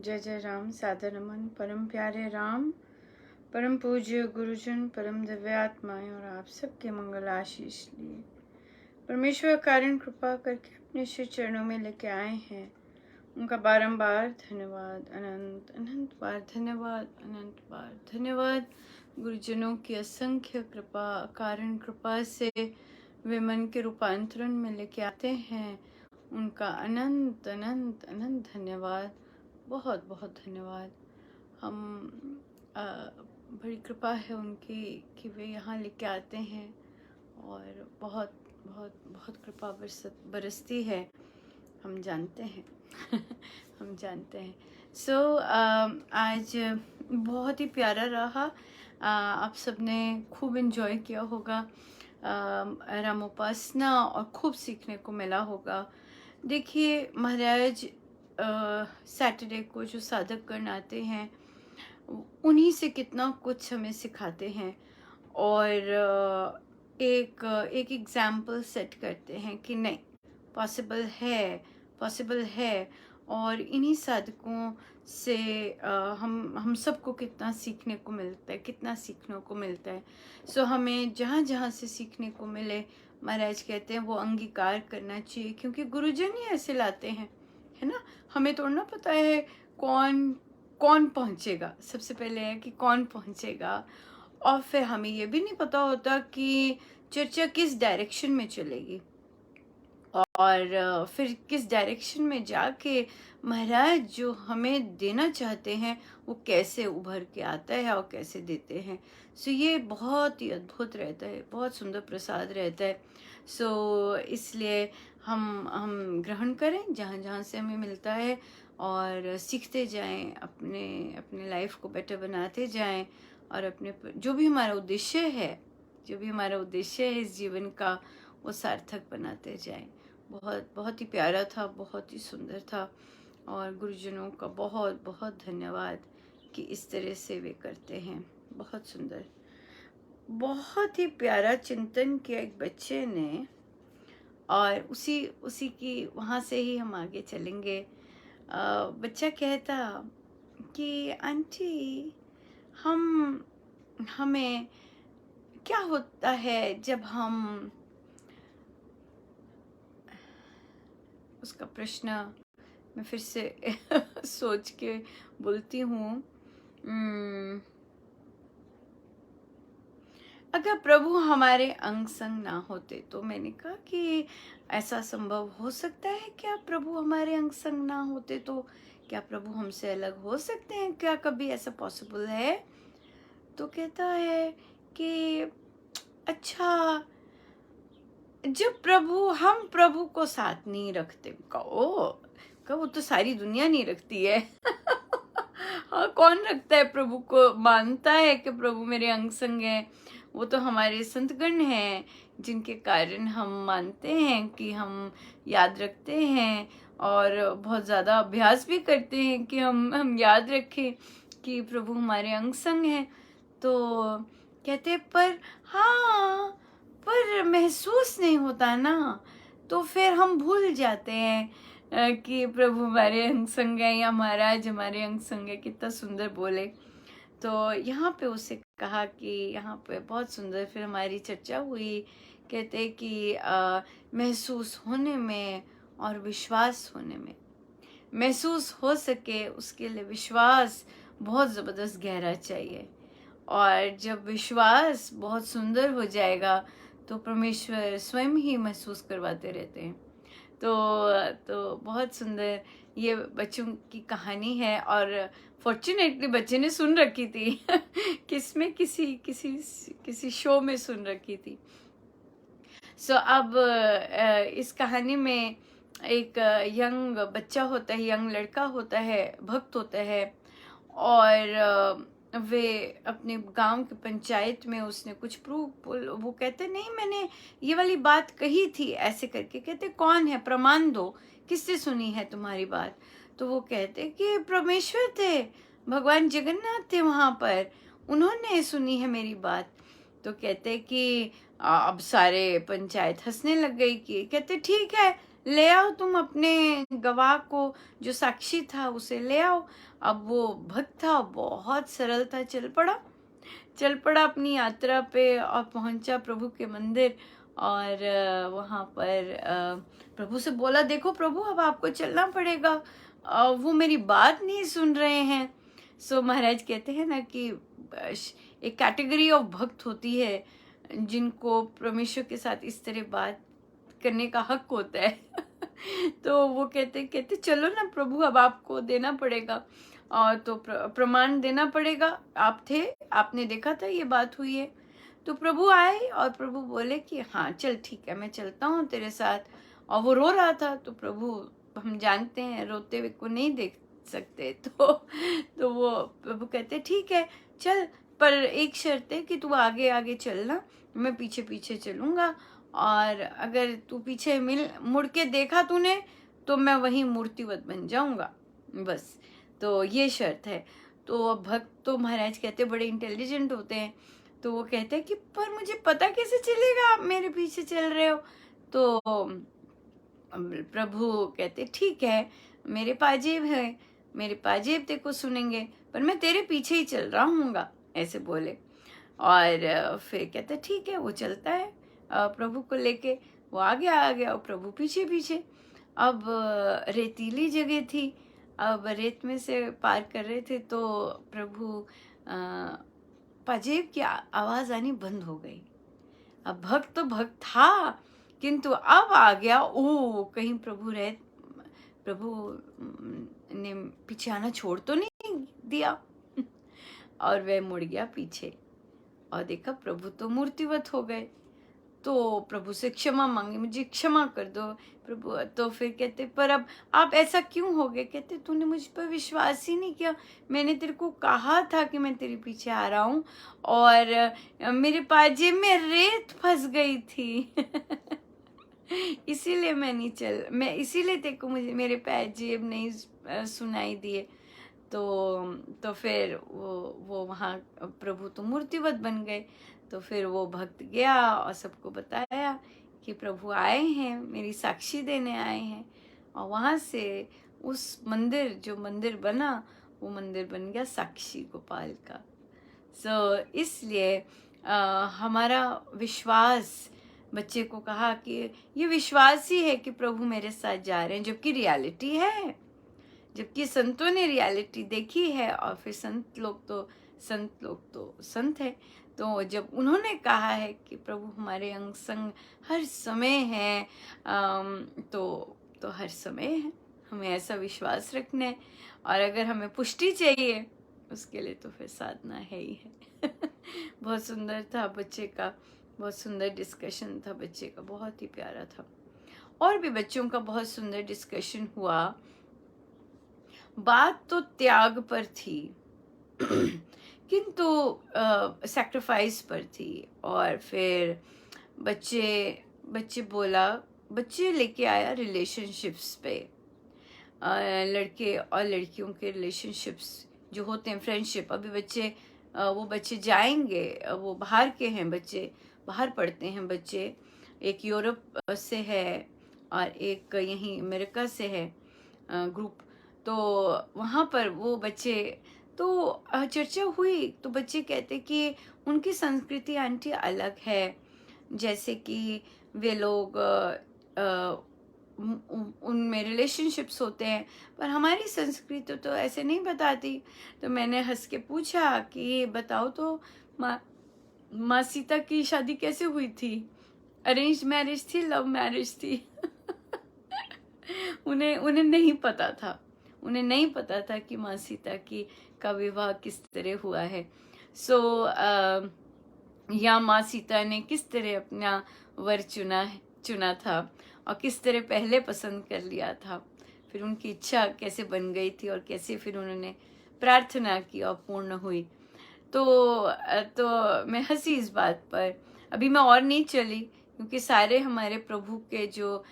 जय जय राम। सादर नमन परम प्यारे राम, परम पूज्य गुरुजन, परम दिव्यात्माएं और आप सबके मंगल आशीष लिए परमेश्वर कारण कृपा करके अपने श्री चरणों में लेके आए हैं। उनका बारंबार धन्यवाद, अनंत अनंत बार धन्यवाद, अनंत बार धन्यवाद। गुरुजनों की असंख्य कृपा, कारण कृपा से वे मन के रूपांतरण में लेके आते हैं। उनका अनंत अनंत अनंत धन्यवाद, बहुत बहुत धन्यवाद। हम बड़ी कृपा है उनकी कि वे यहाँ लेके आते हैं और बहुत बहुत बहुत कृपा बरसती है, हम जानते हैं। हम जानते हैं। आज बहुत ही प्यारा रहा। आप सबने खूब एंजॉय किया होगा रामोपासना और खूब सीखने को मिला होगा। देखिए महाराज सैटरडे को जो साधक गण आते हैं उन्हीं से कितना कुछ हमें सिखाते हैं और एक एक एग्जाम्पल सेट करते हैं कि नहीं, पॉसिबल है। और इन्हीं साधकों से हम सबको कितना सीखने को मिलता है, कितना सीखने को मिलता है। सो हमें जहाँ जहाँ से सीखने को मिले, महाराज कहते हैं वो अंगीकार करना चाहिए, क्योंकि गुरुजन ही ऐसे लाते हैं, है ना। हमें तोड़ना पता है कौन कौन पहुंचेगा। सबसे पहले है कि कौन पहुंचेगा, और फिर हमें ये भी नहीं पता होता कि चर्चा किस डायरेक्शन में चलेगी और फिर किस डायरेक्शन में जाके महाराज जो हमें देना चाहते हैं वो कैसे उभर के आता है और कैसे देते हैं। सो ये बहुत ही अद्भुत रहता है, बहुत सुंदर प्रसाद रहता है। सो इसलिए हम ग्रहण करें जहाँ जहाँ से हमें मिलता है और सीखते जाएं, अपने अपने लाइफ को बेटर बनाते जाएं और अपने जो भी हमारा उद्देश्य है इस जीवन का, वो सार्थक बनाते जाएं। बहुत बहुत ही प्यारा था, बहुत ही सुंदर था। और गुरुजनों का बहुत बहुत धन्यवाद कि इस तरह से वे करते हैं। बहुत सुंदर, बहुत ही प्यारा चिंतन किया एक बच्चे ने, और उसी की वहाँ से ही हम आगे चलेंगे। बच्चा कहता कि आंटी, हमें क्या होता है जब हम, उसका प्रश्न मैं फिर से सोच के बोलती हूँ। अगर प्रभु हमारे अंग संग ना होते, तो मैंने कहा कि ऐसा संभव हो सकता है क्या? प्रभु हमारे अंग संग ना होते तो क्या प्रभु हमसे अलग हो सकते हैं? क्या कभी ऐसा पॉसिबल है? तो कहता है कि अच्छा, जब हम प्रभु को साथ नहीं रखते, कहो वो तो सारी दुनिया नहीं रखती है। हाँ, कौन रखता है? प्रभु को मानता है कि प्रभु मेरे अंग संग है, वो तो हमारे संतगण हैं जिनके कारण हम मानते हैं कि हम याद रखते हैं और बहुत ज़्यादा अभ्यास भी करते हैं कि हम याद रखें कि प्रभु हमारे अंग संग हैं। तो कहते पर हाँ, पर महसूस नहीं होता ना, तो फिर हम भूल जाते हैं कि प्रभु हमारे अंग संग है या महाराज हमारे अंग संग है। कितना सुंदर बोले। तो यहाँ पे उसे कहा कि यहाँ पे बहुत सुंदर फिर हमारी चर्चा हुई। कहते कि महसूस होने में और विश्वास होने में, महसूस हो सके उसके लिए विश्वास बहुत ज़बरदस्त गहरा चाहिए, और जब विश्वास बहुत सुंदर हो जाएगा तो परमेश्वर स्वयं ही महसूस करवाते रहते हैं। तो बहुत सुंदर ये बच्चों की कहानी है, और फॉर्चुनेटली बच्चे ने सुन रखी थी। किसमें किसी शो में सुन रखी थी। सो अब इस कहानी में एक यंग बच्चा होता है, यंग लड़का होता है, भक्त होता है, और वे अपने गांव की पंचायत में उसने कुछ प्रूफ, वो कहते नहीं मैंने ये वाली बात कही थी ऐसे करके। कहते कौन है, प्रमाण दो, किससे सुनी है तुम्हारी बात? तो वो कहते कि परमेश्वर थे, भगवान जगन्नाथ थे वहाँ पर, उन्होंने सुनी है मेरी बात। तो कहते कि अब सारे पंचायत हंसने लग गई कि कहते ठीक है, ले आओ तुम अपने गवाह को, जो साक्षी था उसे ले आओ। अब वो भक्त था, बहुत सरल था, चल पड़ा अपनी यात्रा पे और पहुंचा प्रभु के मंदिर। और वहाँ पर प्रभु से बोला, देखो प्रभु, अब आपको चलना पड़ेगा, वो मेरी बात नहीं सुन रहे हैं। सो महाराज कहते हैं ना कि एक कैटेगरी ऑफ भक्त होती है जिनको परमेश्वर के साथ इस तरह बात करने का हक होता है। तो वो कहते चलो ना प्रभु, अब आपको देना पड़ेगा, और तो प्रमाण देना पड़ेगा, आप थे, आपने देखा था ये बात हुई है। तो प्रभु आए और प्रभु बोले कि हाँ चल ठीक है, मैं चलता हूँ तेरे साथ। और वो रो रहा था, तो प्रभु, हम जानते हैं रोते हुए को नहीं देख सकते, तो वो प्रभु कहते ठीक है चल, पर एक शर्त है कि तू आगे आगे चलना, मैं पीछे पीछे चलूंगा, और अगर तू पीछे मुड़ के देखा तूने तो मैं वहीं मूर्तिवत बन जाऊंगा, बस। तो ये शर्त है। तो भक्त तो महाराज कहते बड़े इंटेलिजेंट होते हैं, तो वो कहते हैं कि पर मुझे पता कैसे चलेगा आप मेरे पीछे चल रहे हो। तो प्रभु कहते ठीक है, मेरे पाजेब है, मेरे पाजेब तेरे को सुनेंगे, पर मैं तेरे पीछे ही चल रहा हूँगा, ऐसे बोले। और फिर कहते ठीक है, वो चलता है प्रभु को लेके, वो आगे आ गया और प्रभु पीछे पीछे। अब रेतीली जगह थी, अब रेत में से पार कर रहे थे, तो प्रभु पाजेब की आवाज आनी बंद हो गई। अब भक्त तो भक्त था, किंतु अब आ गया, ओ कहीं प्रभु ने पीछे आना छोड़ तो नहीं दिया। और वह मुड़ गया पीछे और देखा प्रभु तो मूर्तिवत हो गए। तो प्रभु से क्षमा मांगी, मुझे क्षमा कर दो प्रभु। तो फिर कहते पर अब आप ऐसा क्यों हो गए? कहते तूने मुझ पर विश्वास ही नहीं किया, मैंने तेरे को कहा था कि मैं तेरे पीछे आ रहा हूँ, और मेरे पाजेब में रेत फंस गई थी। इसीलिए मैं इसीलिए तेरे को मुझे मेरे पाजेब नहीं सुनाई दिए। तो फिर वो वहाँ प्रभु तो मूर्तिवत बन गए। तो फिर वो भक्त गया और सबको बताया कि प्रभु आए हैं, मेरी साक्षी देने आए हैं। और वहाँ से उस मंदिर, जो मंदिर बना, वो मंदिर बन गया साक्षी गोपाल का। इसलिए हमारा विश्वास, बच्चे को कहा कि ये विश्वास ही है कि प्रभु मेरे साथ जा रहे हैं, जबकि रियलिटी है, जबकि संतों ने रियलिटी देखी है। और फिर संत लोग तो संत है। तो जब उन्होंने कहा है कि प्रभु हमारे अंग संग हर समय है, तो हर समय है, हमें ऐसा विश्वास रखना है। और अगर हमें पुष्टि चाहिए उसके लिए तो फिर साधना है ही है। बहुत सुंदर था बच्चे का, बहुत सुंदर डिस्कशन था बच्चे का, बहुत ही प्यारा था। और भी बच्चों का बहुत सुंदर डिस्कशन हुआ। बात तो त्याग पर थी, किंतु सैक्रिफाइस पर थी। और फिर बच्चे लेके आया रिलेशनशिप्स पे, लड़के और लड़कियों के रिलेशनशिप्स जो होते हैं, फ्रेंडशिप। अभी वो बच्चे जाएंगे, वो बाहर के हैं बच्चे, बाहर पढ़ते हैं बच्चे, एक यूरोप से है और एक यहीं अमेरिका से है ग्रुप। तो वहाँ पर वो बच्चे, तो चर्चा हुई, तो बच्चे कहते कि उनकी संस्कृति आंटी अलग है, जैसे कि वे लोग उनमें रिलेशनशिप्स होते हैं, पर हमारी संस्कृति तो ऐसे नहीं बताती। तो मैंने हंस के पूछा कि ये बताओ तो, माँ सीता की शादी कैसे हुई थी? अरेंज मैरिज थी, लव मैरिज थी? उन्हें नहीं पता था, उन्हें नहीं पता था कि माँ सीता का विवाह किस तरह हुआ है। या माँ सीता ने किस तरह अपना वर चुना था और किस तरह पहले पसंद कर लिया था, फिर उनकी इच्छा कैसे बन गई थी और कैसे फिर उन्होंने प्रार्थना की और पूर्ण हुई। तो मैं हंसी इस बात पर। अभी मैं और नहीं चली, क्योंकि सारे हमारे प्रभु के जो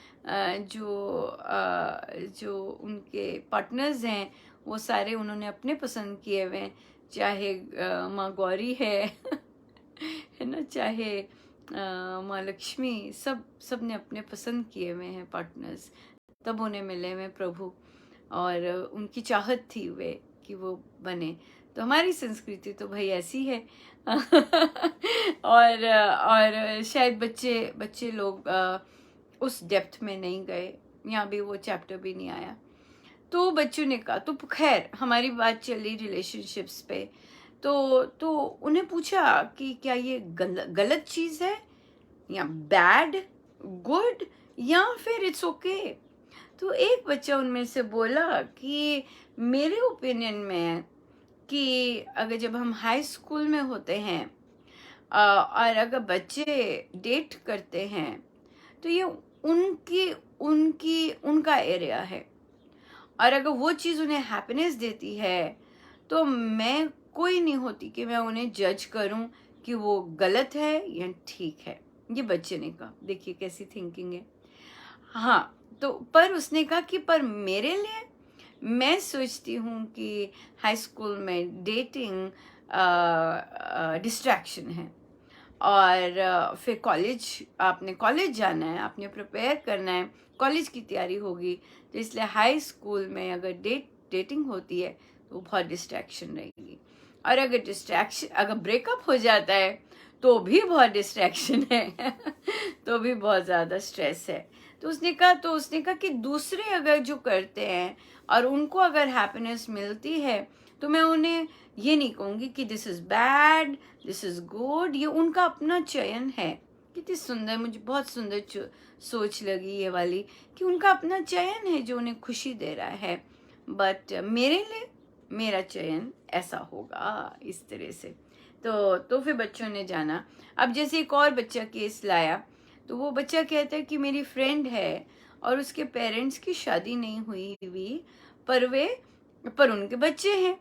उनके पार्टनर्स हैं, वो सारे उन्होंने अपने पसंद किए हुए हैं। चाहे माँ गौरी है है ना, चाहे माँ लक्ष्मी, सब ने अपने पसंद किए हुए हैं पार्टनर्स, तब उन्हें मिले हुए प्रभु, और उनकी चाहत थी वे कि वो बने। तो हमारी संस्कृति तो भाई ऐसी है। और शायद बच्चे बच्चे लोग उस डेप्थ में नहीं गए, यहाँ भी वो चैप्टर भी नहीं आया। तो बच्चों ने कहा, तो खैर हमारी बात चली रिलेशनशिप्स पे, तो उन्हें पूछा कि क्या ये गलत चीज़ है, या बैड, गुड, या फिर इट्स ओके। तो एक बच्चा उनमें से बोला कि मेरे ओपिनियन में है कि अगर जब हम हाई स्कूल में होते हैं और अगर बच्चे डेट करते हैं, तो ये उनकी उनकी उनका एरिया है, और अगर वो चीज़ उन्हें हैप्पीनेस देती है, तो मैं कोई नहीं होती कि मैं उन्हें जज करूं कि वो गलत है या ठीक है। ये बच्चे ने कहा, देखिए कैसी थिंकिंग है। हाँ, तो पर उसने कहा कि पर मेरे लिए, मैं सोचती हूँ कि हाई स्कूल में डेटिंग डिस्ट्रैक्शन है, और फिर कॉलेज, आपने कॉलेज जाना है, आपने प्रिपेयर करना है, कॉलेज की तैयारी होगी, तो इसलिए हाई स्कूल में अगर डेटिंग होती है तो वो बहुत डिस्ट्रैक्शन रहेगी, और अगर ब्रेकअप हो जाता है तो भी बहुत डिस्ट्रैक्शन है। तो भी बहुत ज़्यादा स्ट्रेस है। तो उसने कहा कि दूसरे अगर जो करते हैं और उनको अगर हैप्पीनेस मिलती है, तो मैं उन्हें ये नहीं कहूँगी कि this is bad, this is good, ये उनका अपना चयन है। कितनी सुंदर, मुझे बहुत सुंदर सोच लगी ये वाली, कि उनका अपना चयन है जो उन्हें खुशी दे रहा है, बट मेरे लिए मेरा चयन ऐसा होगा, इस तरह से। तो फिर बच्चों ने जाना। अब जैसे एक और बच्चा केस लाया, तो वो बच्चा कहता है कि मेरी फ्रेंड है और उसके पेरेंट्स की शादी नहीं हुई, पर पर उनके बच्चे हैं।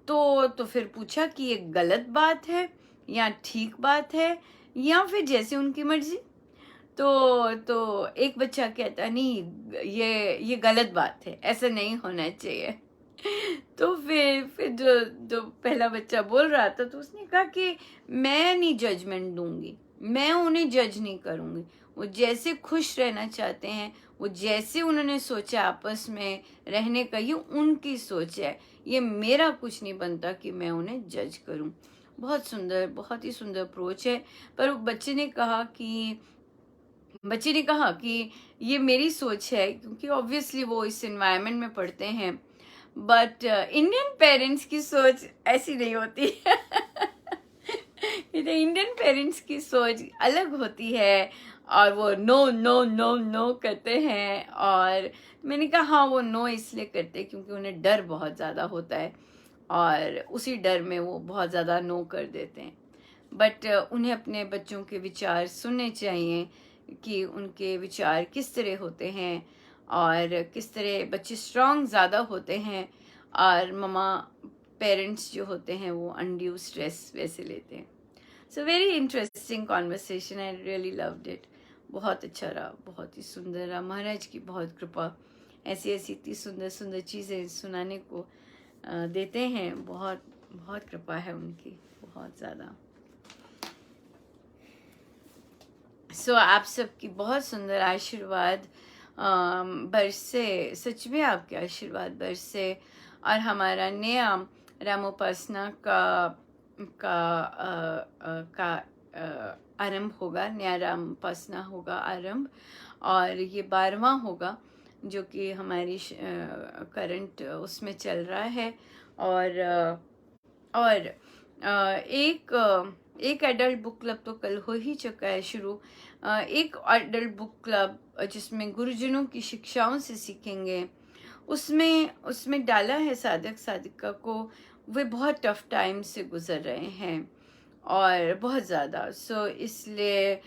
तो फिर पूछा कि ये गलत बात है या ठीक बात है, या फिर जैसे उनकी मर्जी। तो एक बच्चा कहता, नहीं ये गलत बात है, ऐसा नहीं होना चाहिए। तो फिर जो पहला बच्चा बोल रहा था, तो उसने कहा कि मैं नहीं जजमेंट दूंगी, मैं उन्हें जज नहीं करूंगी, वो जैसे खुश रहना चाहते हैं, वो जैसे उन्होंने सोचा आपस में रहने का, ये उनकी सोच है, ये मेरा कुछ नहीं बनता कि मैं उन्हें जज करूं। बहुत सुंदर, बहुत ही सुंदर अप्रोच है। पर बच्चे ने कहा कि ये मेरी सोच है, क्योंकि ऑब्वियसली वो इस एनवायरनमेंट में पढ़ते हैं, बट इंडियन पेरेंट्स की सोच ऐसी नहीं होती। इंडियन पेरेंट्स की सोच अलग होती है, और वो नो नो नो नो करते हैं। और मैंने कहा हाँ, वो नो इसलिए करते हैं क्योंकि उन्हें डर बहुत ज़्यादा होता है, और उसी डर में वो बहुत ज़्यादा नो कर देते हैं। बट उन्हें अपने बच्चों के विचार सुनने चाहिए कि उनके विचार किस तरह होते हैं, और किस तरह बच्चे स्ट्रांग ज़्यादा होते हैं, और ममा पेरेंट्स जो होते हैं वो अनड्यू स्ट्रेस वैसे लेते हैं। So very interesting conversation, I really loved it. बहुत अच्छा रहा, बहुत ही सुंदर रहा। महाराज की बहुत कृपा, ऐसी ऐसी इतनी सुंदर सुंदर चीज़ें सुनाने को देते हैं। बहुत बहुत कृपा है उनकी, बहुत ज़्यादा। सो आप सबकी बहुत सुंदर आशीर्वाद बरसे, सच में आपके आशीर्वाद बरसे, और हमारा नया रामोपासना का आरंभ होगा, नया रामोपासना होगा आरंभ, और ये 12वां होगा जो कि हमारी करंट उसमें चल रहा है। और एक एडल्ट बुक क्लब तो कल हो ही चुका है शुरू। एक एडल्ट बुक क्लब जिसमें गुरुजनों की शिक्षाओं से सीखेंगे, उसमें डाला है साधक साधिका को। वे बहुत टफ टाइम से गुजर रहे हैं, और बहुत ज़्यादा, सो इसलिए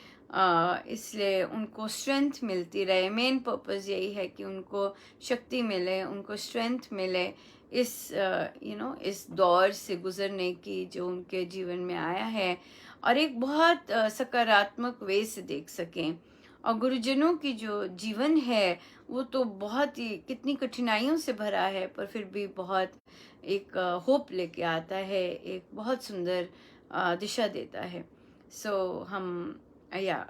उनको स्ट्रेंथ मिलती रहे। मेन पर्पस यही है कि उनको शक्ति मिले, उनको स्ट्रेंथ मिले इस दौर से गुजरने की जो उनके जीवन में आया है, और एक बहुत सकारात्मक वे से देख सकें। और गुरुजनों की जो जीवन है वो तो बहुत ही कितनी कठिनाइयों से भरा है, पर फिर भी बहुत एक होप लेके आता है, एक बहुत सुंदर दिशा देता है। हम या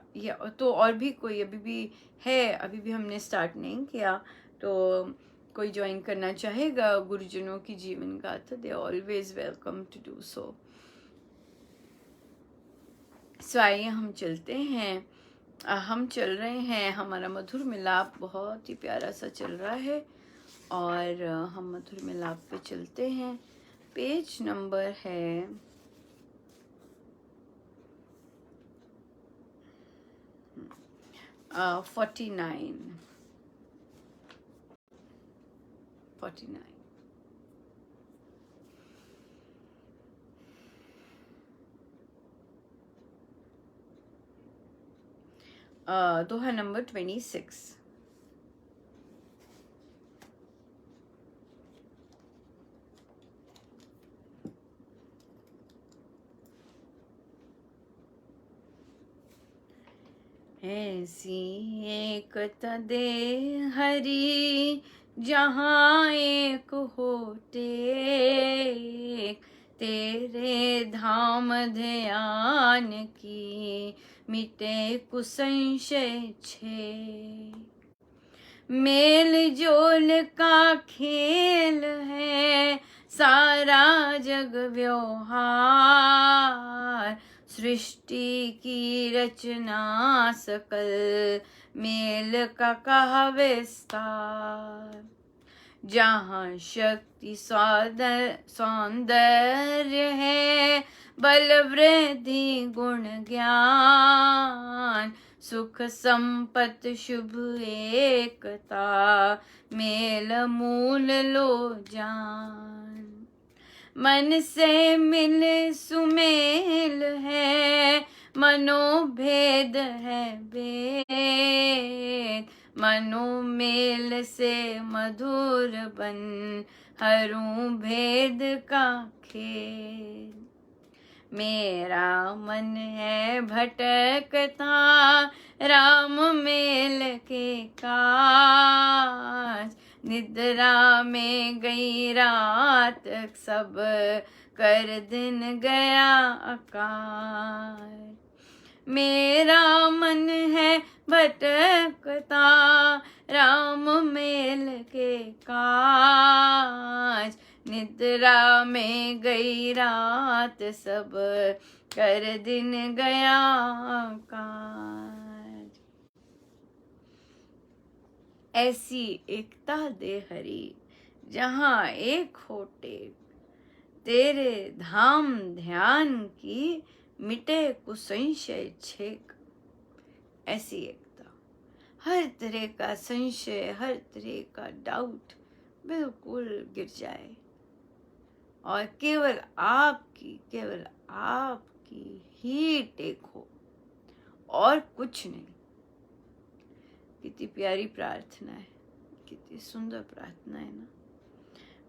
तो और भी कोई अभी भी है, अभी भी हमने स्टार्ट नहीं किया, तो कोई ज्वाइन करना चाहेगा गुरुजनों की जीवन गाथा, they always welcome to do so. So आइए हम चलते हैं। हम चल रहे हैं, हमारा मधुर मिलाप बहुत ही प्यारा सा चल रहा है, और हम मधुर मिलाप पे चलते हैं। पेज नंबर है 49। 49। दोहा नंबर 26। ऐसी एकता दे हरि जहाँ एक हो टेक, तेरे धाम ध्यान की मिटे कुसंशय छे। मेल जोल का खेल है सारा जग व्यवहार, सृष्टि की रचना सकल मेल का कहा विस्तार। जहाँ शक्ति सौंदर्य है, बल वृद्धि गुण ज्ञान, सुख संपत शुभ एकता, मेल मूल लो जान। मन से मिले सुमेल है, मनोभेद है भेद, मनोमेल से मधुर बन हरूं भेद का खेल। मेरा मन है भटकता राम मेल के काज, निद्रा में गई रात सब कर दिन गया आकाश। मेरा मन है भटकता राम मेल के काज, निद्रा में गई रात सब कर दिन गया काज। ऐसी एकता दे हरि जहाँ एक हो टेक, तेरे धाम ध्यान की मिटे कुसंशय छेक। ऐसी एकता, हर तरह का संशय, हर तरह का डाउट बिल्कुल गिर जाए, और केवल आपकी ही टेक हो, और कुछ नहीं। कितनी प्यारी प्रार्थना है, कितनी सुंदर प्रार्थना है ना।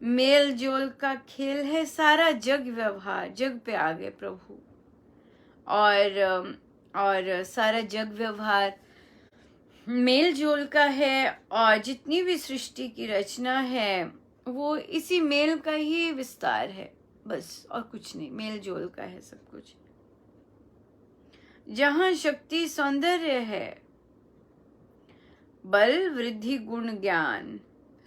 मेल जोल का खेल है सारा जग व्यवहार, जग पे आ गए प्रभु, और सारा जग व्यवहार मेल जोल का है, और जितनी भी सृष्टि की रचना है वो इसी मेल का ही विस्तार है, बस और कुछ नहीं, मेल जोल का है सब कुछ। जहाँ शक्ति सौंदर्य है, बल वृद्धि गुण ज्ञान,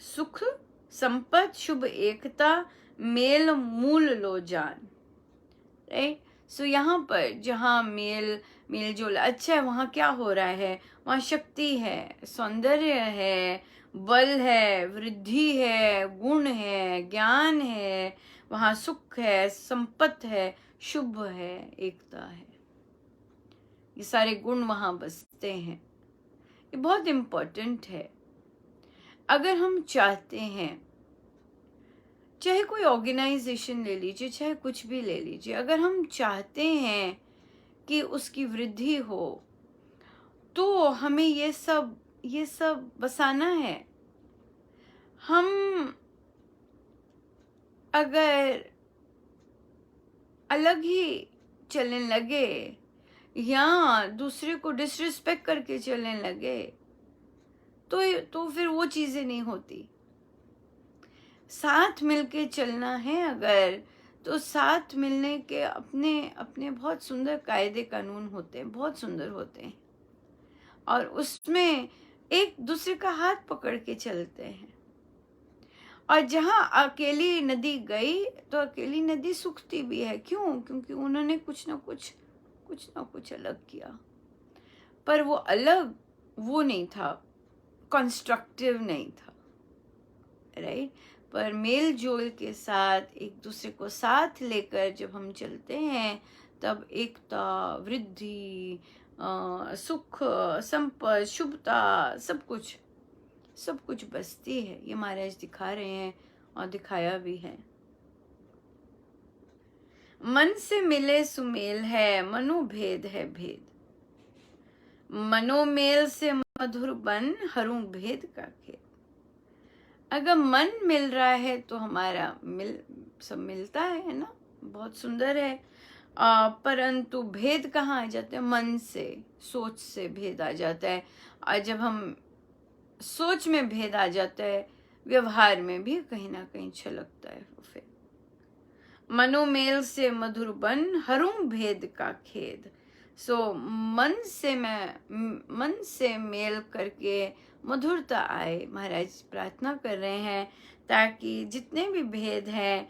सुख संपत शुभ एकता, मेल मूल लो जान। राइट, सो यहाँ पर जहाँ मेल जोल अच्छा है, वहाँ क्या हो रहा है? वहाँ शक्ति है, सौंदर्य है, बल है, वृद्धि है, गुण है, ज्ञान है, वहाँ सुख है, संपत है, शुभ है, एकता है। ये सारे गुण वहाँ बसते हैं। ये बहुत इम्पोर्टेंट है। अगर हम चाहते हैं, चाहे कोई ऑर्गेनाइजेशन ले लीजिए, चाहे कुछ भी ले लीजिए, अगर हम चाहते हैं कि उसकी वृद्धि हो, तो हमें ये सब बसाना है। हम अगर अलग ही चलने लगे या दूसरे को डिसरिस्पेक्ट करके चलने लगे, तो फिर वो चीजें नहीं होती। साथ मिलके चलना है, अगर तो साथ मिलने के अपने अपने बहुत सुंदर कायदे कानून होते हैं, बहुत सुंदर होते हैं, और उसमें एक दूसरे का हाथ पकड़ के चलते हैं। और जहाँ अकेली नदी गई तो अकेली नदी सूखती भी है। क्यों? क्योंकि उन्होंने कुछ ना कुछ अलग किया। पर वो अलग वो नहीं था, कंस्ट्रक्टिव नहीं था, राइट? पर मेल जोल के साथ एक दूसरे को साथ लेकर जब हम चलते हैं, तब एकता, वृद्धि, सुख, संपद, शुभता, सब कुछ बसती है। ये महाराज दिखा रहे हैं और दिखाया भी है। मन से मिले सुमेल है, मनोभेद है भेद। मनोमेल से मधुर बन, हरूं भेद का खेद। अगर मन मिल रहा है तो हमारा सब मिलता है ना, बहुत सुंदर है। परंतु भेद कहाँ आ जाते हैं? मन से, सोच से भेद आ जाता है। और जब हम सोच में भेद आ जाता है, व्यवहार में भी कहीं ना कहीं छलकता है। फिर मनोमेल से मधुर बन, हरूं भेद का खेद। सो मन से मेल करके मधुरता आए। महाराज प्रार्थना कर रहे हैं ताकि जितने भी भेद हैं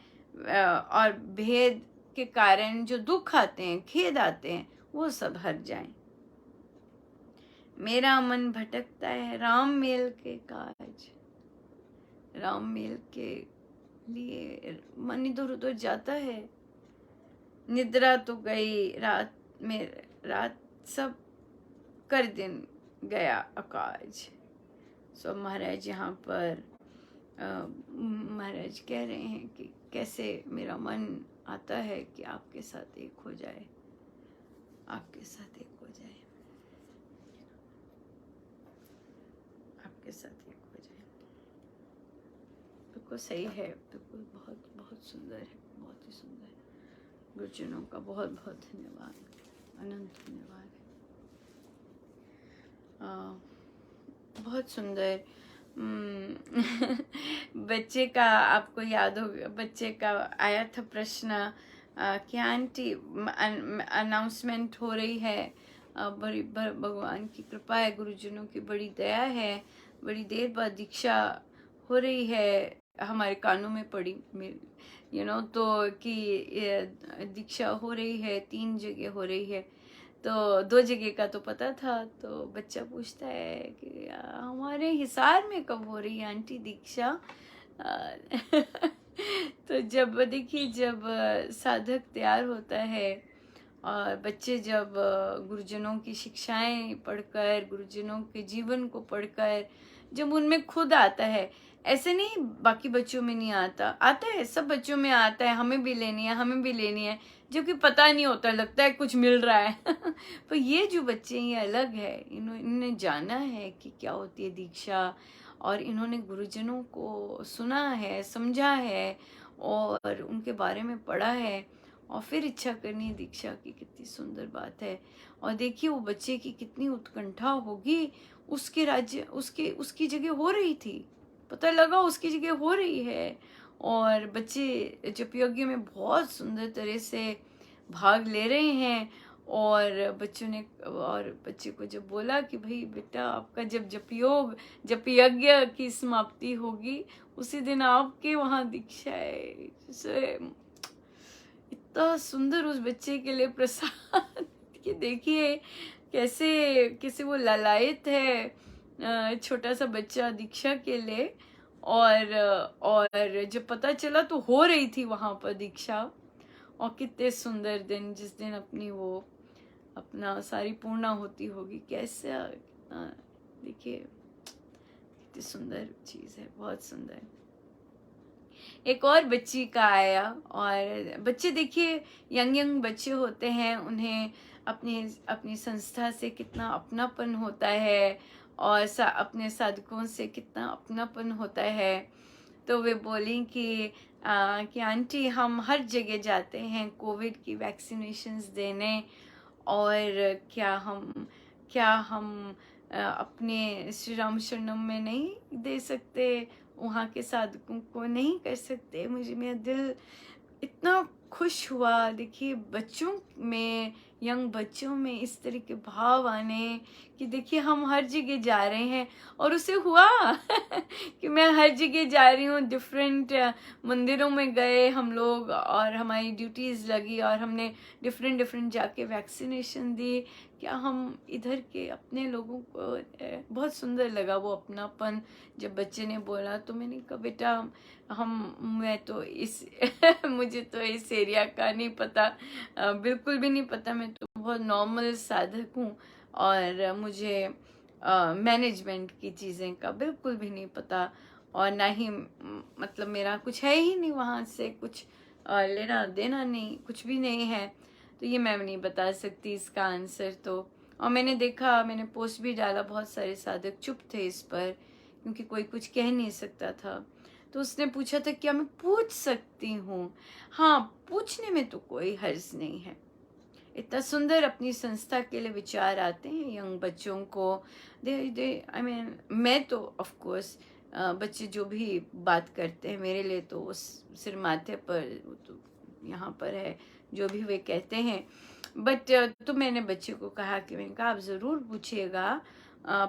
और भेद के कारण जो दुख आते हैं, खेद आते हैं, वो सब हट जाएं। मेरा मन भटकता है राम मेल के काज। राम मेल के लिए मन इधर उधर जाता है। निद्रा तो गई रात सब कर दिन गया अकाज। सो महाराज यहाँ पर महाराज कह रहे हैं कि कैसे मेरा मन आता है कि आपके साथ एक हो जाए, आपके साथ एक हो जाए, आपके साथ एक हो जाए। बिल्कुल सही है, बिल्कुल बहुत बहुत सुंदर है, बहुत ही सुंदर है। गुरुजनों का बहुत बहुत धन्यवाद, अनंत धन्यवाद है। बहुत सुंदर। बच्चे का आपको याद होगा, बच्चे का आया था प्रश्न कि आंटी अनाउंसमेंट हो रही है, बड़ी भगवान की कृपा है, गुरुजनों की बड़ी दया है, बड़ी देर बाद दीक्षा हो रही है, हमारे कानों में पड़ी तो कि दीक्षा हो रही है, 3 जगह हो रही है। तो 2 जगह का तो पता था। तो बच्चा पूछता है कि हमारे हिसार में कब हो रही है आंटी दीक्षा? तो जब देखिए, जब साधक तैयार होता है और बच्चे जब गुरुजनों की शिक्षाएं पढ़कर, गुरुजनों के जीवन को पढ़कर जब उनमें खुद आता है, ऐसे नहीं बाकी बच्चों में नहीं आता, आता है, सब बच्चों में आता है, हमें भी लेनी है, हमें भी लेनी है, जो कि पता नहीं होता, लगता है कुछ मिल रहा है। पर ये जो बच्चे, ये अलग है, इन्होंने जाना है कि क्या होती है दीक्षा, और इन्होंने गुरुजनों को सुना है, समझा है, और उनके बारे में पढ़ा है, और फिर इच्छा करनी दीक्षा की। कितनी सुंदर बात है। और देखिए वो बच्चे की कितनी उत्कंठा होगी, उसके राज्य उसकी जगह हो रही थी, पता लगा उसकी जगह हो रही है, और बच्चे जप यज्ञ में बहुत सुंदर तरह से भाग ले रहे हैं। और बच्चे को जब बोला कि भाई बेटा, आपका जब जप यज्ञ की समाप्ति होगी, उसी दिन आपके वहाँ दीक्षा है। इतना सुंदर उस बच्चे के लिए प्रसाद कि देखिए कैसे वो ललायत है, छोटा सा बच्चा दीक्षा के लिए। और जब पता चला तो हो रही थी वहां पर दीक्षा, और कितने सुंदर दिन, जिस दिन अपना सारी पूर्णा होती होगी, कैसे देखिए कितनी सुंदर चीज है, बहुत सुंदर। एक और बच्ची का आया, और बच्चे देखिए यंग बच्चे होते हैं, उन्हें अपनी संस्था से कितना अपनापन होता है, और अपने साधकों से कितना अपनापन होता है। तो वे बोली कि आंटी, हम हर जगह जाते हैं कोविड की वैक्सीनेशंस देने, और क्या हम अपने श्री राम शरणम में नहीं दे सकते, वहाँ के साधकों को नहीं कर सकते? मुझे मेरा दिल इतना खुश हुआ। देखिए बच्चों में, यंग बच्चों में इस तरह के भाव आने कि देखिए हम हर जगह जा रहे हैं, और उसे हुआ कि मैं हर जगह जा रही हूँ। डिफरेंट मंदिरों में गए हम लोग, और हमारी ड्यूटीज लगी, और हमने डिफरेंट डिफरेंट जाके वैक्सीनेशन दी। क्या हम इधर के अपने लोगों को बहुत सुंदर लगा वो अपनापन। जब बच्चे ने बोला तो मैंने कहा बेटा मैं तो इस मुझे तो इस एरिया का नहीं पता, बिल्कुल भी नहीं पता। मैं तो बहुत नॉर्मल साधक हूँ, और मुझे मैनेजमेंट की चीज़ें का बिल्कुल भी नहीं पता, और ना ही मतलब मेरा कुछ है ही नहीं वहाँ से, कुछ लेना देना नहीं, कुछ भी नहीं है। तो ये मैं नहीं बता सकती इसका आंसर तो। और मैंने देखा, मैंने पोस्ट भी डाला, बहुत सारे साधक चुप थे इस पर, क्योंकि कोई कुछ कह नहीं सकता था। तो उसने पूछा था क्या मैं पूछ सकती हूँ? हाँ, पूछने में तो कोई हर्ज नहीं है। इतना सुंदर अपनी संस्था के लिए विचार आते हैं यंग बच्चों को। दे दे आई मीन, मैं तो ऑफ कोर्स बच्चे जो भी बात करते हैं मेरे लिए तो वो सिर माथे पर, वो तो यहाँ पर है जो भी वे कहते हैं। बट तो मैंने बच्चे को कहा कि मैंने कहा आप ज़रूर पूछिएगा,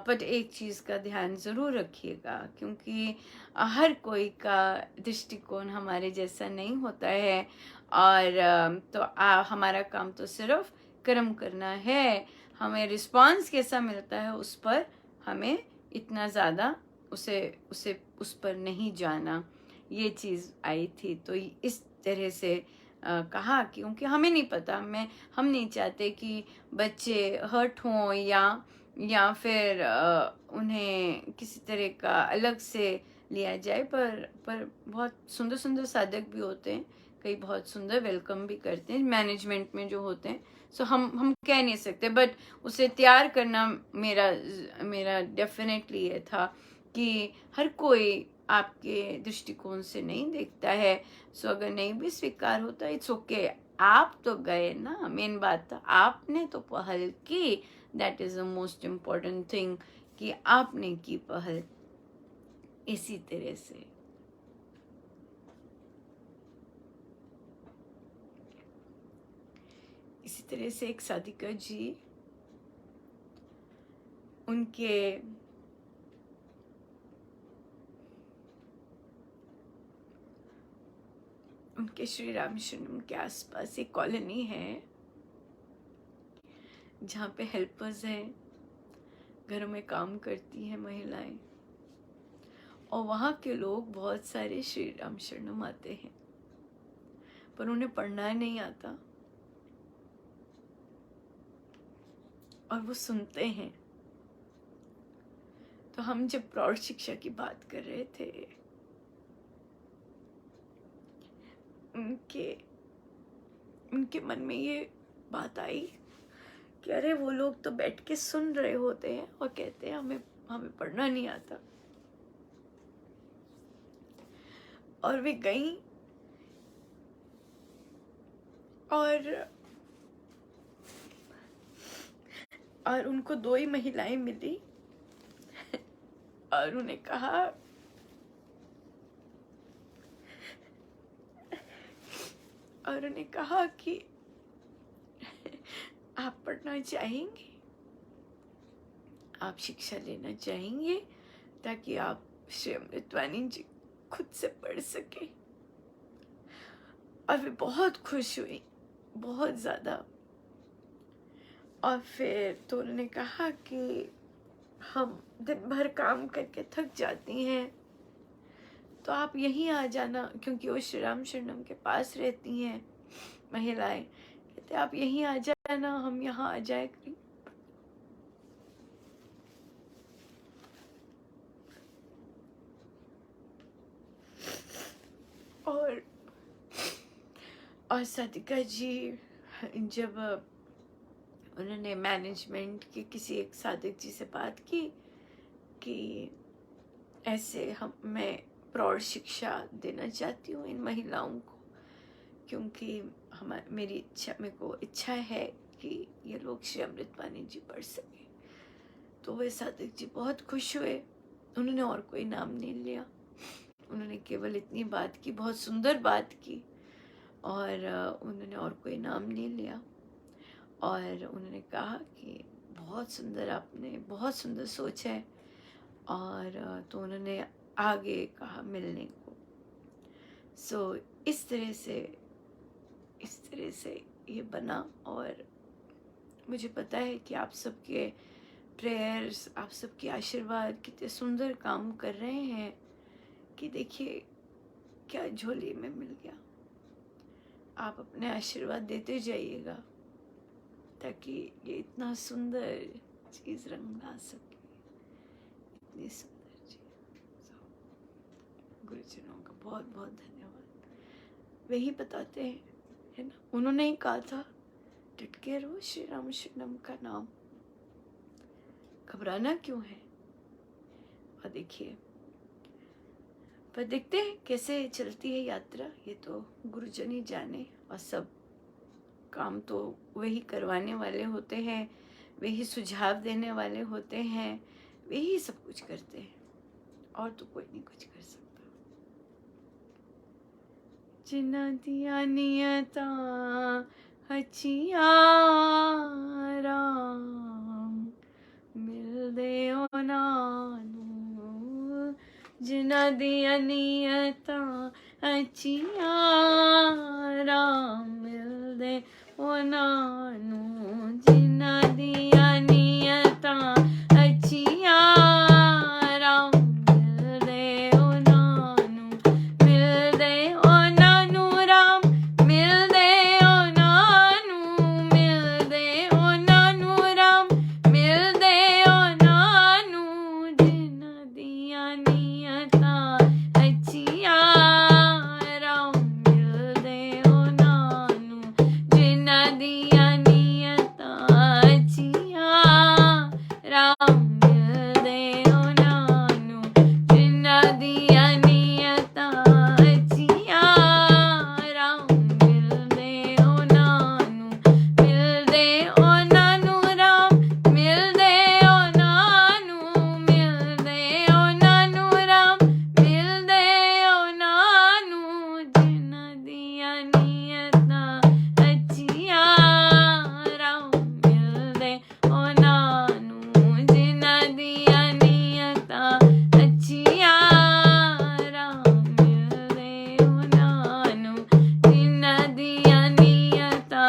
बट एक चीज़ का ध्यान ज़रूर रखिएगा, क्योंकि हर कोई का दृष्टिकोण हमारे जैसा नहीं होता है। और तो हमारा काम तो सिर्फ कर्म करना है। हमें रिस्पांस कैसा मिलता है उस पर हमें इतना ज़्यादा उसे उसे उस पर नहीं जाना। ये चीज़ आई थी, तो इस तरह से कहा, क्योंकि हमें नहीं पता, हम नहीं चाहते कि बच्चे हर्ट हों, या फिर उन्हें किसी तरह का अलग से लिया जाए। पर बहुत सुंदर सुंदर साधक भी होते हैं, कई बहुत सुंदर वेलकम भी करते हैं मैनेजमेंट में जो होते हैं। सो हम कह नहीं सकते, बट उसे तैयार करना मेरा मेरा डेफिनेटली ये था कि हर कोई आपके दृष्टिकोण से नहीं देखता है। सो अगर नहीं भी स्वीकार होता, इट्स ओके। आप तो गए ना, मेन बात था आपने तो पहल की। That is the most important thing कि आपने की पहल। इसी तरह से एक साधिका जी, उनके श्री रामशरणम के आसपास एक कॉलोनी है जहाँ पे हेल्पर्स हैं, घरों में काम करती हैं महिलाएं, और वहाँ के लोग बहुत सारे श्री राम शरणम आते हैं, पर उन्हें पढ़ना नहीं आता, और वो सुनते हैं। तो हम जब प्रौढ़ शिक्षा की बात कर रहे थे, उनके मन में ये बात आई कि अरे वो लोग तो बैठ के सुन रहे होते हैं और कहते हैं हमें पढ़ना नहीं आता। और वे गई, और उनको 2 ही महिलाएं मिली, और उन्हें कहा कि आप पढ़ना चाहेंगे, आप शिक्षा लेना चाहेंगे, ताकि आप श्री अमृतवाणी जी खुद से पढ़ सके। और वे बहुत खुश हुई, बहुत ज़्यादा। और फिर तो उन्होंने कहा कि हम दिन भर काम करके थक जाती हैं, तो आप यहीं आ जाना, क्योंकि वो श्री राम शरणम के पास रहती हैं महिलाएं। कहते आप यहीं आ जाना, हम यहाँ आ जाए करें। और साधिका जी जब उन्होंने मैनेजमेंट के किसी एक साधक जी से बात की कि ऐसे मैं प्रौढ़ शिक्षा देना चाहती हूँ इन महिलाओं को, क्योंकि मेरी मेरे को इच्छा है कि ये लोग श्री अमृतवाणी जी पढ़ सके। तो वे साधक जी बहुत खुश हुए। उन्होंने और कोई नाम नहीं लिया, उन्होंने केवल इतनी बात की, बहुत सुंदर बात की। और उन्होंने और कोई नाम नहीं लिया, और उन्होंने कहा कि बहुत सुंदर, आपने बहुत सुंदर सोच है। और तो उन्होंने आगे कहा मिलने को। सो इस तरह से ये बना। और मुझे पता है कि आप सबके प्रेयर्स, आप सबके आशीर्वाद कितने सुंदर काम कर रहे हैं कि देखिए क्या झोली में मिल गया। आप अपने आशीर्वाद देते जाइएगा ताकि ये इतना सुंदर चीज़ रंग ला सके, इतनी सुंदर चीज़। गुरुजनों का बहुत बहुत धन्यवाद। वही बताते हैं, है ना, उन्होंने ही कहा था डट के रहो, श्री राम शरणम का नाम, घबराना क्यों है। और देखिए, पर देखते हैं कैसे चलती है यात्रा, ये तो गुरुजन ही जाने। और सब काम तो वही करवाने वाले होते हैं, वही सुझाव देने वाले होते हैं, वही सब कुछ करते हैं, और तो कोई नहीं कुछ कर सकता। जिन्ना दिया नियता हचिया राम, मिल दे ओ नानू, जिन्ना दिया नियता हचिया राम, मिल दे ओ नानू, जिन्ना दिया नियता हचिया राम, मिल दे ओ नानू, मिल दे ओ नानू राम, मिल दे ओ नानू, मिल दे ओ नानू राम, मिल दे ओ नानू, जिन्ना दिया नियता हचिया राम, मिल दे ओ नानू, जिन्ना दिया नियता हचिया राम, मिल दे ओ नानू, जिन्ना दिया नियता हचिया राम, मिल दे ओ नानू, मिल दे ओ नानू राम, मिल दे ओ नानू, मिल दे ओ नानू राम, मिल दे ओ नानू, जिन्ना दिया नियता हचिया राम, मिल दे ओ नानू, जिन्ना दिया नियता हचिया राम, मिल दे ओ नानू, जिन्ना दिया नियता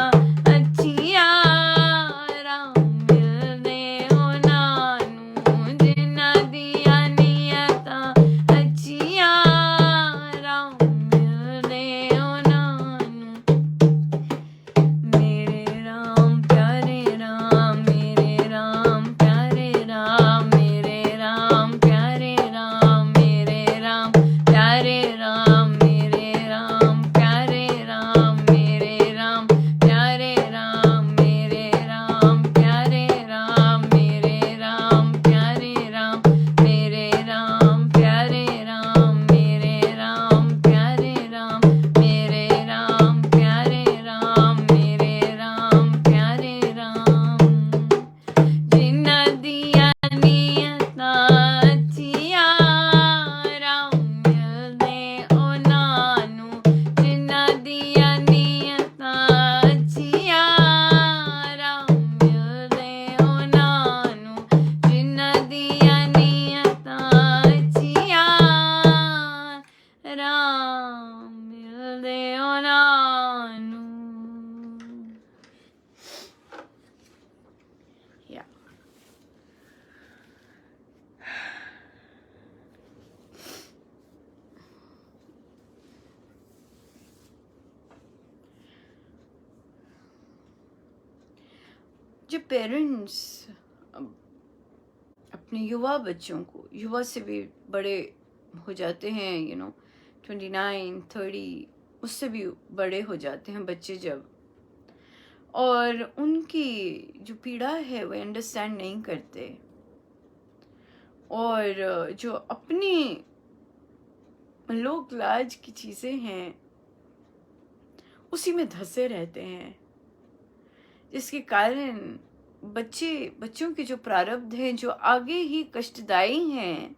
हचिया राम, मिल दे ओ नानू, जिन्ना दिया नियता हचिया राम, मिल दे ओ नानू। मेरे राम प्यारे राम, मेरे राम प्यारे राम, मेरे राम प्यारे राम, मेरे राम प्यारे राम, मेरे राम प्यारे राम, मेरे राम प्यारे राम, मेरे राम प्यारे राम, मेरे राम प्यारे राम, मेरे राम प्यारे राम, मेरे राम प्यारे राम, मेरे राम प्यारे राम, मेरे राम प्यारे राम, जिन्ना दिया नियता हचिया राम, मिल दे ओ नानू, जिन्ना दिया नियता हचिया राम, मिल दे ओ नानू, जिन्ना दिया नियता हचिया राम, मिल दे ओ नानू। या जो पेरेंट्स अपने युवा बच्चों को, युवा से भी बड़े हो जाते हैं, 29, 30, उससे भी बड़े हो जाते हैं बच्चे जब, और उनकी जो पीड़ा है वो अंडरस्टैंड नहीं करते, और जो अपनी लोक लाज की चीज़ें हैं उसी में धंसे रहते हैं, जिसके कारण बच्चों के जो प्रारब्ध हैं जो आगे ही कष्टदायी हैं,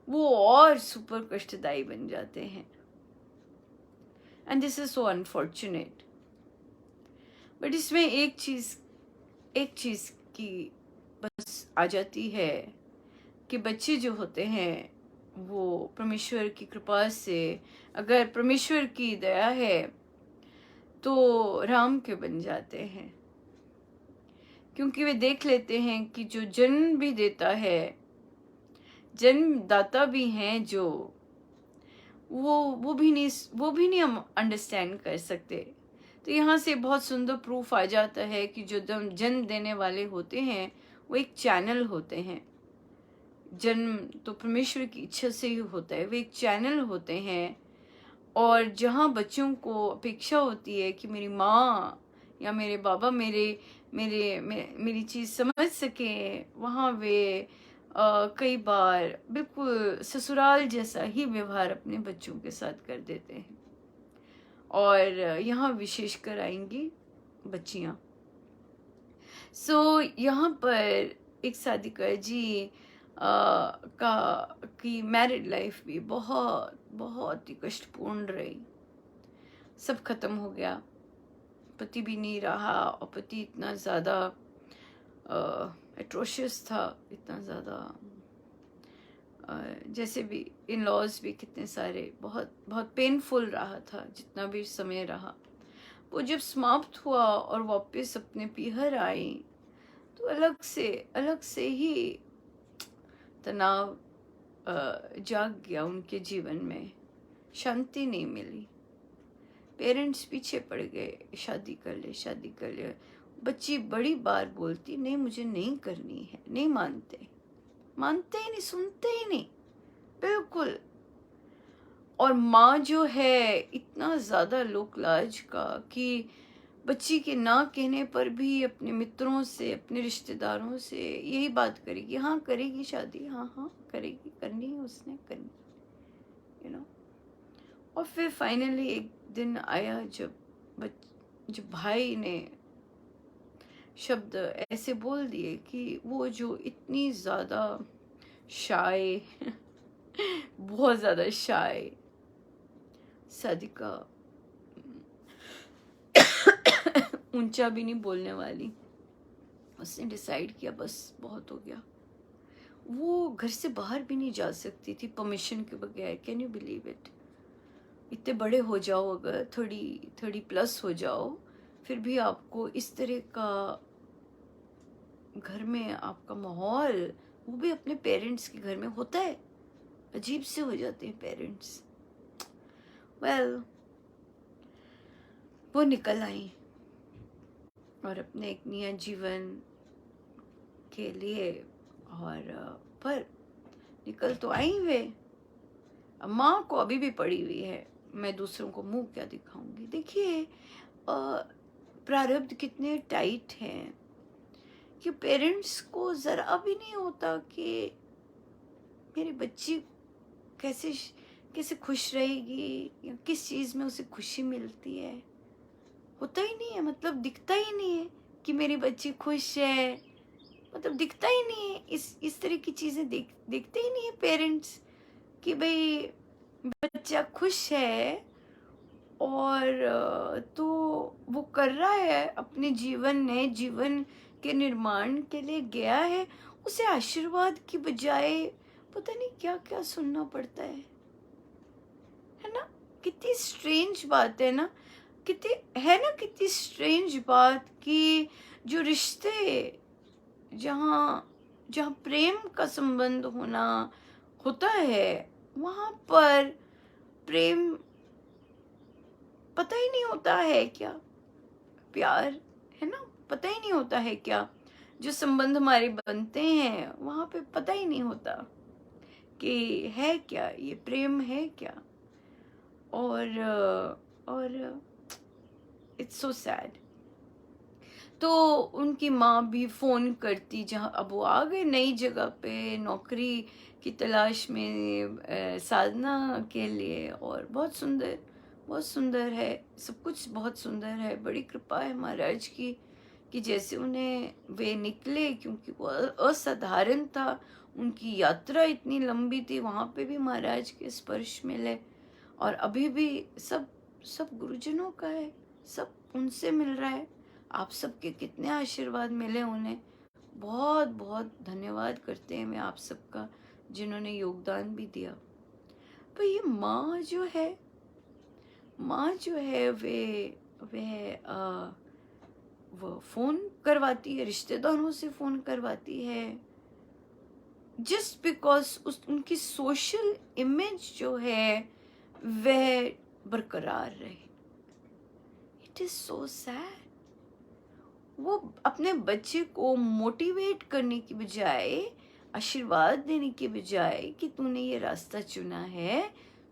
वो और सुपर कष्टदायी बन जाते हैं। And this is so unfortunate. But इसमें एक चीज़ की बस आ जाती है कि बच्चे जो होते हैं वो परमेश्वर की कृपा से, अगर परमेश्वर की दया है तो राम के बन जाते हैं, क्योंकि वे देख लेते हैं कि जो जन्म भी देता है, जन्मदाता भी हैं जो, वो भी नहीं हम अंडरस्टैंड कर सकते। तो यहाँ से बहुत सुंदर प्रूफ आ जाता है कि जो जन्म देने वाले होते हैं वो एक चैनल होते हैं। जन्म तो परमेश्वर की इच्छा से ही होता है, वे एक चैनल होते हैं। और जहाँ बच्चों को अपेक्षा होती है कि मेरी माँ या मेरे बाबा मेरी चीज़ समझ सके, वहाँ वे कई बार बिल्कुल ससुराल जैसा ही व्यवहार अपने बच्चों के साथ कर देते हैं। और यहाँ विशेषकर आएंगी बच्चियाँ। यहाँ पर एक सादिका जी की मैरिड लाइफ भी बहुत बहुत ही कष्टपूर्ण रही। सब खत्म हो गया, पति भी नहीं रहा, और पति इतना ज़्यादा एट्रोशियस था, इतना ज़्यादा जैसे भी इन लॉज भी कितने सारे, बहुत बहुत पेनफुल रहा था जितना भी समय रहा। वो जब समाप्त हुआ और वापस अपने पीहर आई तो अलग से ही तनाव जाग गया उनके जीवन में, शांति नहीं मिली। पेरेंट्स पीछे पड़ गए, शादी कर ले। बच्ची बड़ी बार बोलती नहीं मुझे नहीं करनी है, नहीं मानते ही नहीं, सुनते ही नहीं बिल्कुल। और माँ जो है इतना ज़्यादा लोकलाज का कि बच्ची के ना कहने पर भी अपने मित्रों से, अपने रिश्तेदारों से यही बात करेगी, हाँ करेगी शादी, हाँ करेगी, करनी है उसने, करनी, यू नो। और फिर फाइनली एक दिन आया जब भाई ने शब्द ऐसे बोल दिए कि वो जो इतनी ज़्यादा शाय बहुत ज़्यादा शाय सादिका, ऊंचा भी नहीं बोलने वाली, उसने डिसाइड किया बस बहुत हो गया। वो घर से बाहर भी नहीं जा सकती थी परमिशन के बगैर। Can you believe it? इतने बड़े हो जाओ, अगर 30+ हो जाओ, फिर भी आपको इस तरह का घर में आपका माहौल, वो भी अपने पेरेंट्स के घर में होता है। अजीब से हो जाते हैं पेरेंट्स। वेल, वो निकल आई और अपने एक नया जीवन के लिए, और पर निकल तो आई वे। माँ को अभी भी पड़ी हुई है, मैं दूसरों को मुंह क्या दिखाऊंगी। देखिए प्रारब्ध कितने टाइट हैं कि पेरेंट्स को ज़रा भी नहीं होता कि मेरी बच्ची कैसे खुश रहेगी या किस चीज़ में उसे खुशी मिलती है। होता ही नहीं है, मतलब दिखता ही नहीं है कि मेरी बच्ची खुश है, मतलब दिखता ही नहीं है। इस तरह की चीज़ें देखते ही नहीं है पेरेंट्स कि भाई बच्चा खुश है और तो वो कर रहा है अपने जीवन के निर्माण के लिए गया है। उसे आशीर्वाद की बजाय पता नहीं क्या क्या सुनना पड़ता है ना। कितनी स्ट्रेंज बात है ना, कितनी स्ट्रेंज बात कि जो रिश्ते जहाँ प्रेम का संबंध होता है, वहाँ पर प्रेम पता ही नहीं होता है क्या, प्यार है ना, पता ही नहीं होता है क्या। जो संबंध हमारे बनते हैं वहाँ पे पता ही नहीं होता कि है क्या, ये प्रेम है क्या। और इट्स सो सैड। तो उनकी माँ भी फ़ोन करती, जहाँ अब वो आ गए नई जगह पे नौकरी की तलाश में, साधना के लिए। और बहुत सुंदर है, सब कुछ बहुत सुंदर है। बड़ी कृपा है महाराज की कि जैसे उन्हें वे निकले, क्योंकि वो असाधारण था। उनकी यात्रा इतनी लंबी थी, वहाँ पे भी महाराज के स्पर्श मिले। और अभी भी सब सब गुरुजनों का है, सब उनसे मिल रहा है। आप सबके कितने आशीर्वाद मिले उन्हें, बहुत बहुत धन्यवाद करते हैं मैं आप सबका, जिन्होंने योगदान भी दिया। पर ये माँ जो है वो फ़ोन करवाती है, रिश्तेदारों से फ़ोन करवाती है, जस्ट बिकॉज उनकी सोशल इमेज जो है वह बरकरार रहे। It is so sad. वो अपने बच्चे को मोटिवेट करने की बजाय, आशीर्वाद देने की बजाय कि तूने ये रास्ता चुना है,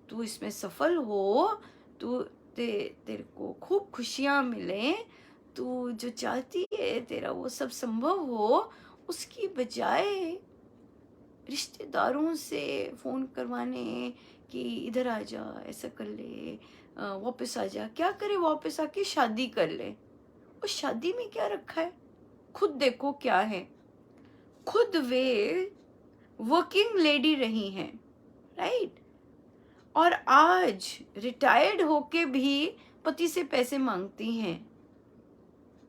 तू इसमें सफल हो, तू तेरे को खूब खुशियाँ मिलें, तू जो चाहती है तेरा वो सब संभव हो, उसकी बजाय रिश्तेदारों से फ़ोन करवाने कि इधर आ जा, ऐसा कर ले, वापस आ जा। क्या करे वापस आके? शादी कर ले। और शादी में क्या रखा है? खुद देखो क्या है। खुद वे वर्किंग लेडी रही हैं, राइट? और आज रिटायर्ड होके भी पति से पैसे मांगती हैं,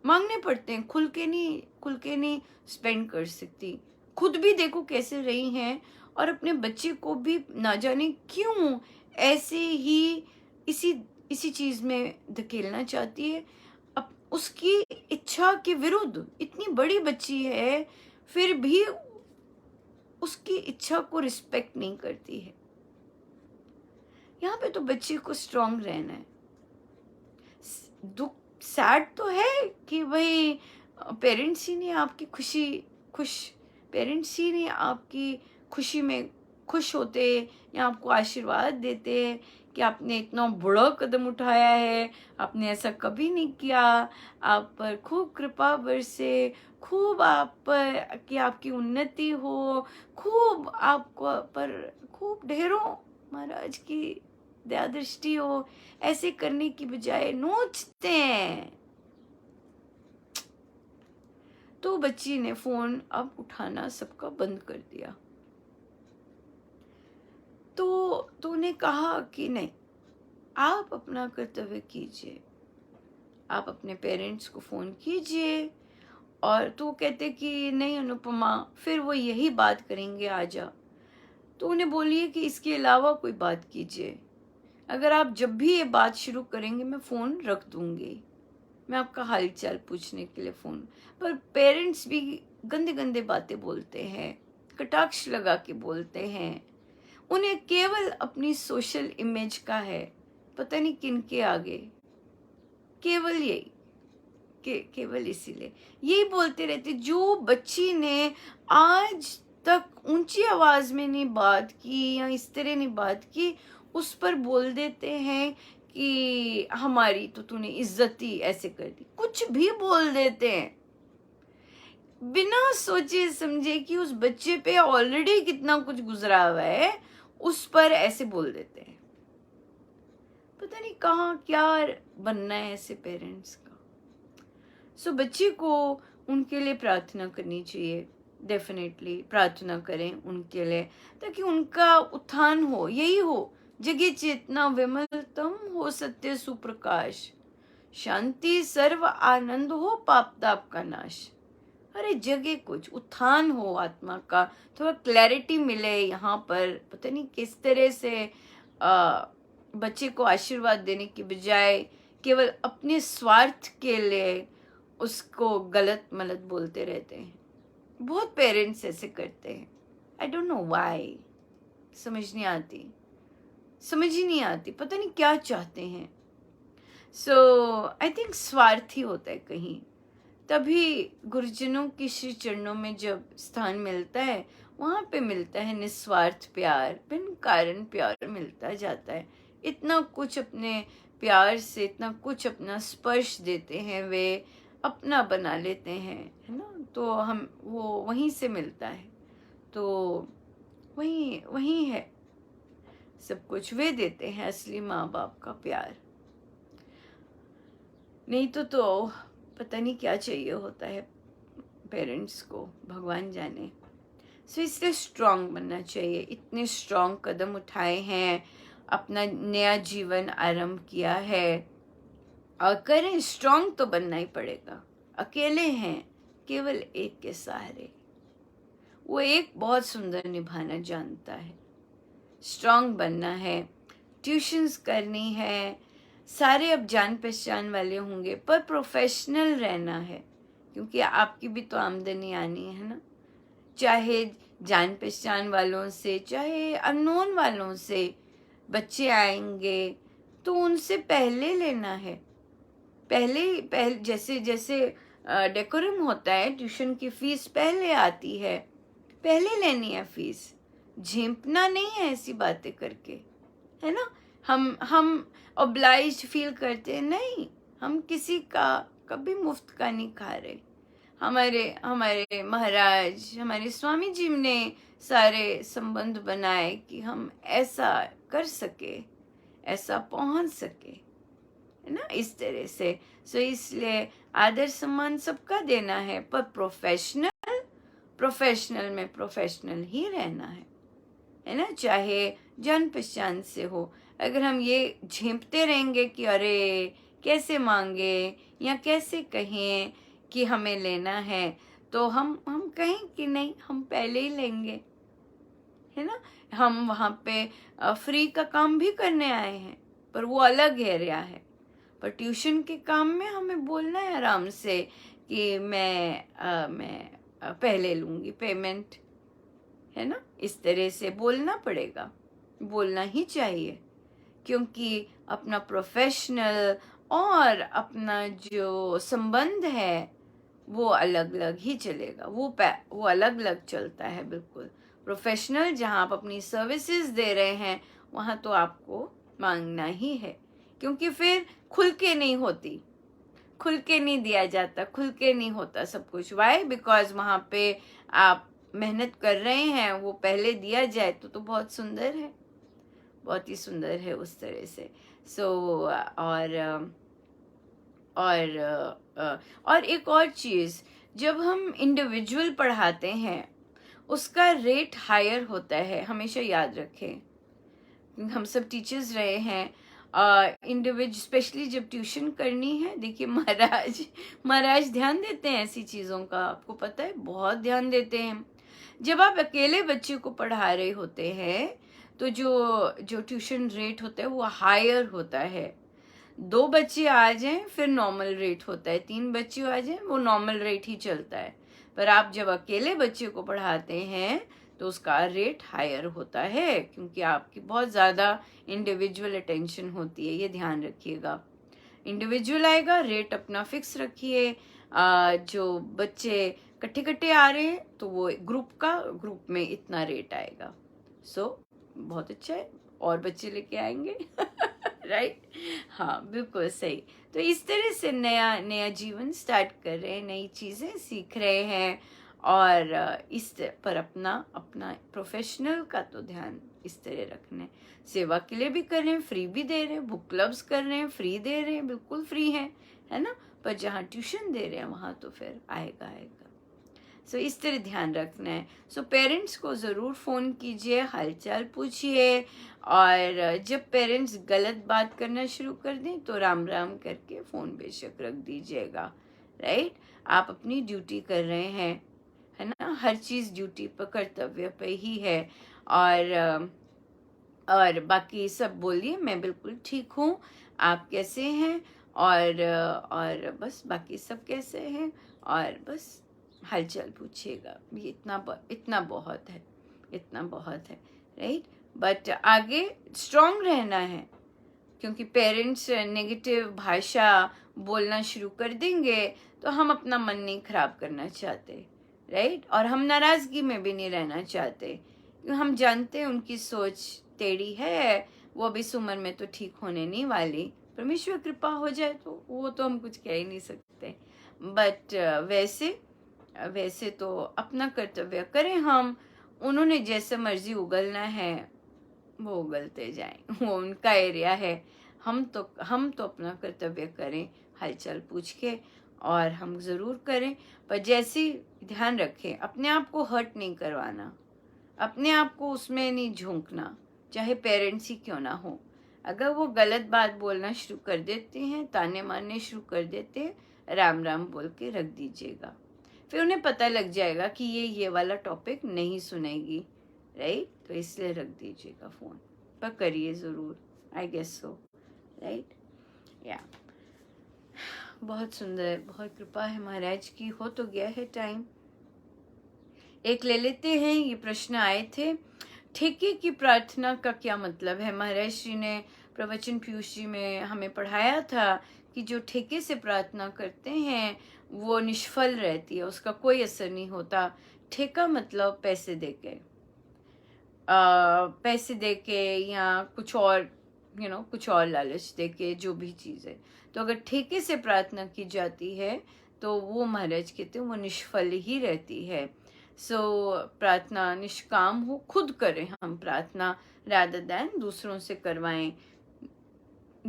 मांगने पड़ते हैं, खुल के नहीं स्पेंड कर सकती। खुद भी देखो कैसे रही हैं, और अपने बच्चे को भी ना जाने क्यों ऐसे ही इसी इसी चीज में धकेलना चाहती है। अब उसकी इच्छा के विरुद्ध, इतनी बड़ी बच्ची है फिर भी उसकी इच्छा को रिस्पेक्ट नहीं करती है। यहाँ पे तो बच्चे को स्ट्रांग रहना है। दुख सैड तो है कि भाई पेरेंट्स ही नहीं आपकी पेरेंट्स ही नहीं आपकी खुशी में खुश होते या आपको आशीर्वाद देते कि आपने इतना बड़ा कदम उठाया है, आपने ऐसा कभी नहीं किया, आप पर खूब कृपा बरसे, खूब आप पर कि आपकी उन्नति हो, खूब आपको पर खूब ढेरों महाराज की दया दृष्टि हो। ऐसे करने की बजाय नोचते हैं। तो बच्ची ने फोन अब उठाना सबका बंद कर दिया। तो उन्हें कहा कि नहीं, आप अपना कर्तव्य कीजिए, आप अपने पेरेंट्स को फोन कीजिए। और तो कहते कि नहीं अनुपमा, फिर वो यही बात करेंगे, आ जा। तो उन्हें बोलिए कि इसके अलावा कोई बात कीजिए। अगर आप जब भी ये बात शुरू करेंगे मैं फ़ोन रख दूंगी, मैं आपका हाल चाल पूछने के लिए फ़ोन। पर पेरेंट्स भी गंदे गंदे बातें बोलते हैं, कटाक्ष लगा के बोलते हैं। उन्हें केवल अपनी सोशल इमेज का है, पता नहीं किन के आगे, केवल यही केवल इसीलिए यही बोलते रहते। जो बच्ची ने आज तक ऊंची आवाज में नहीं बात की या इस तरह नहीं बात की, उस पर बोल देते हैं कि हमारी तो तूने इज्जत ही ऐसे कर दी। कुछ भी बोल देते हैं बिना सोचे समझे कि उस बच्चे पे ऑलरेडी कितना कुछ गुजरा हुआ है, उस पर ऐसे बोल देते हैं। पता नहीं कहाँ क्या बनना है ऐसे पेरेंट्स का। सो बच्चे को उनके लिए प्रार्थना करनी चाहिए। डेफिनेटली प्रार्थना करें उनके लिए, ताकि उनका उत्थान हो। यही हो, जगे चेतना विमलतम हो सत्य सुप्रकाश, शांति सर्व आनंद हो पाप ताप का नाश। अरे जगे कुछ, उत्थान हो आत्मा का, थोड़ा क्लैरिटी मिले यहाँ पर। पता नहीं किस तरह से बच्चे को आशीर्वाद देने की बजाय केवल अपने स्वार्थ के लिए उसको गलत मलत बोलते रहते हैं। बहुत पेरेंट्स ऐसे करते हैं। आई डोंट नो व्हाई, समझ ही नहीं आती, पता नहीं क्या चाहते हैं। सो आई थिंक स्वार्थ ही होता है कहीं। तभी गुरुजनों की श्री चरणों में जब स्थान मिलता है, वहां पे मिलता है निस्वार्थ प्यार, बिन कारण प्यार मिलता जाता है। इतना कुछ अपने प्यार से, इतना कुछ अपना स्पर्श देते हैं, वे अपना बना लेते हैं, है ना। तो हम वो वहीं से मिलता है। तो वहीं वहीं है सब कुछ। वे देते हैं असली माँ बाप का प्यार। नहीं तो पता नहीं क्या चाहिए होता है पेरेंट्स को, भगवान जाने। सो इसलिए स्ट्रांग बनना चाहिए। इतने स्ट्रांग कदम उठाए हैं, अपना नया जीवन आरंभ किया है और करें, स्ट्रांग तो बनना ही पड़ेगा। अकेले हैं, केवल एक के सहारे। वो एक बहुत सुंदर निभाना जानता है। स्ट्रांग बनना है, ट्यूशन्स करनी है, सारे अब जान पहचान वाले होंगे, पर प्रोफेशनल रहना है, क्योंकि आपकी भी तो आमदनी आनी है ना। चाहे जान पहचान वालों से, चाहे अननोन वालों से बच्चे आएंगे, तो उनसे पहले लेना है। पहले जैसे जैसे डेकोरम होता है, ट्यूशन की फीस पहले आती है, पहले लेनी है फीस। झेपना नहीं है ऐसी बातें करके, है ना। हम ऑब्लाइज्ड फील करते हैं, नहीं, हम किसी का कभी मुफ्त का नहीं खा रहे। हमारे हमारे महाराज, हमारे स्वामी जी ने सारे संबंध बनाए कि हम ऐसा कर सके, ऐसा पहुंच सके, है ना, इस तरह से। सो इसलिए आदर सम्मान सबका देना है, पर प्रोफेशनल में प्रोफेशनल ही रहना है ना। चाहे जान पहचान से हो, अगर हम ये झेपते रहेंगे कि अरे कैसे मांगे या कैसे कहें कि हमें लेना है, तो हम कहें कि नहीं, हम पहले ही लेंगे, है ना। हम वहाँ पे फ्री का काम भी करने आए हैं, पर वो अलग एरिया है। पर ट्यूशन के काम में हमें बोलना है आराम से कि मैं पहले लूँगी पेमेंट, है ना। इस तरह से बोलना पड़ेगा, बोलना ही चाहिए, क्योंकि अपना प्रोफेशनल और अपना जो संबंध है वो अलग अलग ही चलेगा। वो अलग अलग चलता है बिल्कुल। प्रोफेशनल जहाँ आप अपनी सर्विसेज दे रहे हैं, वहाँ तो आपको मांगना ही है, क्योंकि फिर खुल के नहीं होती, खुल के नहीं दिया जाता, खुल के नहीं होता सब कुछ। वाई? बिकॉज वहाँ पे आप मेहनत कर रहे हैं, वो पहले दिया जाए तो बहुत सुंदर है, बहुत ही सुंदर है उस तरह से। सो और एक और चीज़, जब हम इंडिविजुअल पढ़ाते हैं उसका रेट हायर होता है, हमेशा याद रखें। हम सब टीचर्स रहे हैं, इंडिविजुअल स्पेशली जब ट्यूशन करनी है, देखिए महाराज ध्यान देते हैं ऐसी चीज़ों का, आपको पता है, बहुत ध्यान देते हैं। जब आप अकेले बच्चे को पढ़ा रहे होते हैं तो जो ट्यूशन रेट होता है वो हायर होता है। 2 बच्चे आ जाएं फिर नॉर्मल रेट होता है, 3 बच्चे आ जाएं वो नॉर्मल रेट ही चलता है। पर आप जब अकेले बच्चे को पढ़ाते हैं तो उसका रेट हायर होता है, क्योंकि आपकी बहुत ज़्यादा इंडिविजुअल अटेंशन होती है, ये ध्यान रखिएगा। इंडिविजुअल आएगा, रेट अपना फिक्स रखिए। जो बच्चे इकट्ठे आ रहे हैं तो वो ग्रुप में इतना रेट आएगा। बहुत अच्छा है, और बच्चे लेके आएंगे राइट। हाँ, बिल्कुल सही। तो इस तरह से नया नया जीवन स्टार्ट कर रहे हैं, नई चीज़ें सीख रहे हैं, और इस पर अपना अपना प्रोफेशनल का तो ध्यान इस तरह रखना है। सेवा के लिए भी कर रहे हैं, फ्री भी दे रहे हैं, बुक क्लब्स कर रहे हैं, फ्री दे रहे हैं, बिल्कुल फ्री है ना। पर जहाँ ट्यूशन दे रहे हैं वहाँ तो फिर आएगा। सो इस तरह ध्यान रखना है। सो पेरेंट्स को ज़रूर फ़ोन कीजिए, हालचाल पूछिए, और जब पेरेंट्स गलत बात करना शुरू कर दें तो राम राम करके फ़ोन बेशक रख दीजिएगा, राइट। आप अपनी ड्यूटी कर रहे हैं, है ना, हर चीज़ ड्यूटी पर, कर्तव्य पे ही है। और बाकी सब बोलिए, मैं बिल्कुल ठीक हूँ, आप कैसे हैं, और बस बाकी सब कैसे हैं, और बस हालचाल पूछिएगा। ये इतना बहुत है, इतना बहुत है, राइट। बट आगे स्ट्रांग रहना है, क्योंकि पेरेंट्स नेगेटिव भाषा बोलना शुरू कर देंगे तो हम अपना मन नहीं खराब करना चाहते, राइट। और हम नाराज़गी में भी नहीं रहना चाहते, क्योंकि हम जानते हैं उनकी सोच टेढ़ी है, वो अभी इस उम्र में तो ठीक होने नहीं वाली। परमेश्वर कृपा हो जाए तो वो तो हम कुछ कह ही नहीं सकते। बट वैसे तो अपना कर्तव्य करें हम, उन्होंने जैसे मर्जी उगलना है वो उगलते जाएं, वो उनका एरिया है। हम तो अपना कर्तव्य करें, हालचाल पूछ के, और हम ज़रूर करें, पर जैसे ध्यान रखें अपने आप को हर्ट नहीं करवाना, अपने आप को उसमें नहीं झोंकना। चाहे पेरेंट्स ही क्यों ना हो, अगर वो गलत बात बोलना शुरू कर देते हैं, ताने मारने शुरू कर देते हैं, राम राम बोल के रख दीजिएगा। फिर उन्हें पता लग जाएगा कि ये वाला टॉपिक नहीं सुनेगी, राइट? तो इसलिए रख दीजिएगा फ़ोन, पर करिए ज़रूर, आई गेस सो, राइट? या बहुत सुंदर, बहुत कृपा है महाराज की। हो तो गया है टाइम, एक ले लेते हैं। ये प्रश्न आए थे, ठेके की प्रार्थना का क्या मतलब है? महाराज जी ने प्रवचन पीयूष जी में हमें पढ़ाया था कि जो ठेके से प्रार्थना करते हैं वो निष्फल रहती है, उसका कोई असर नहीं होता। ठेका मतलब पैसे देके, पैसे देके या कुछ और कुछ और लालच देके, जो भी चीज़ है। तो अगर ठेके से प्रार्थना की जाती है तो वो महाराज कहते हैं वो निष्फल ही रहती है। सो प्रार्थना निष्काम हो, खुद करें हम प्रार्थना, रादर दैन दूसरों से करवाएं।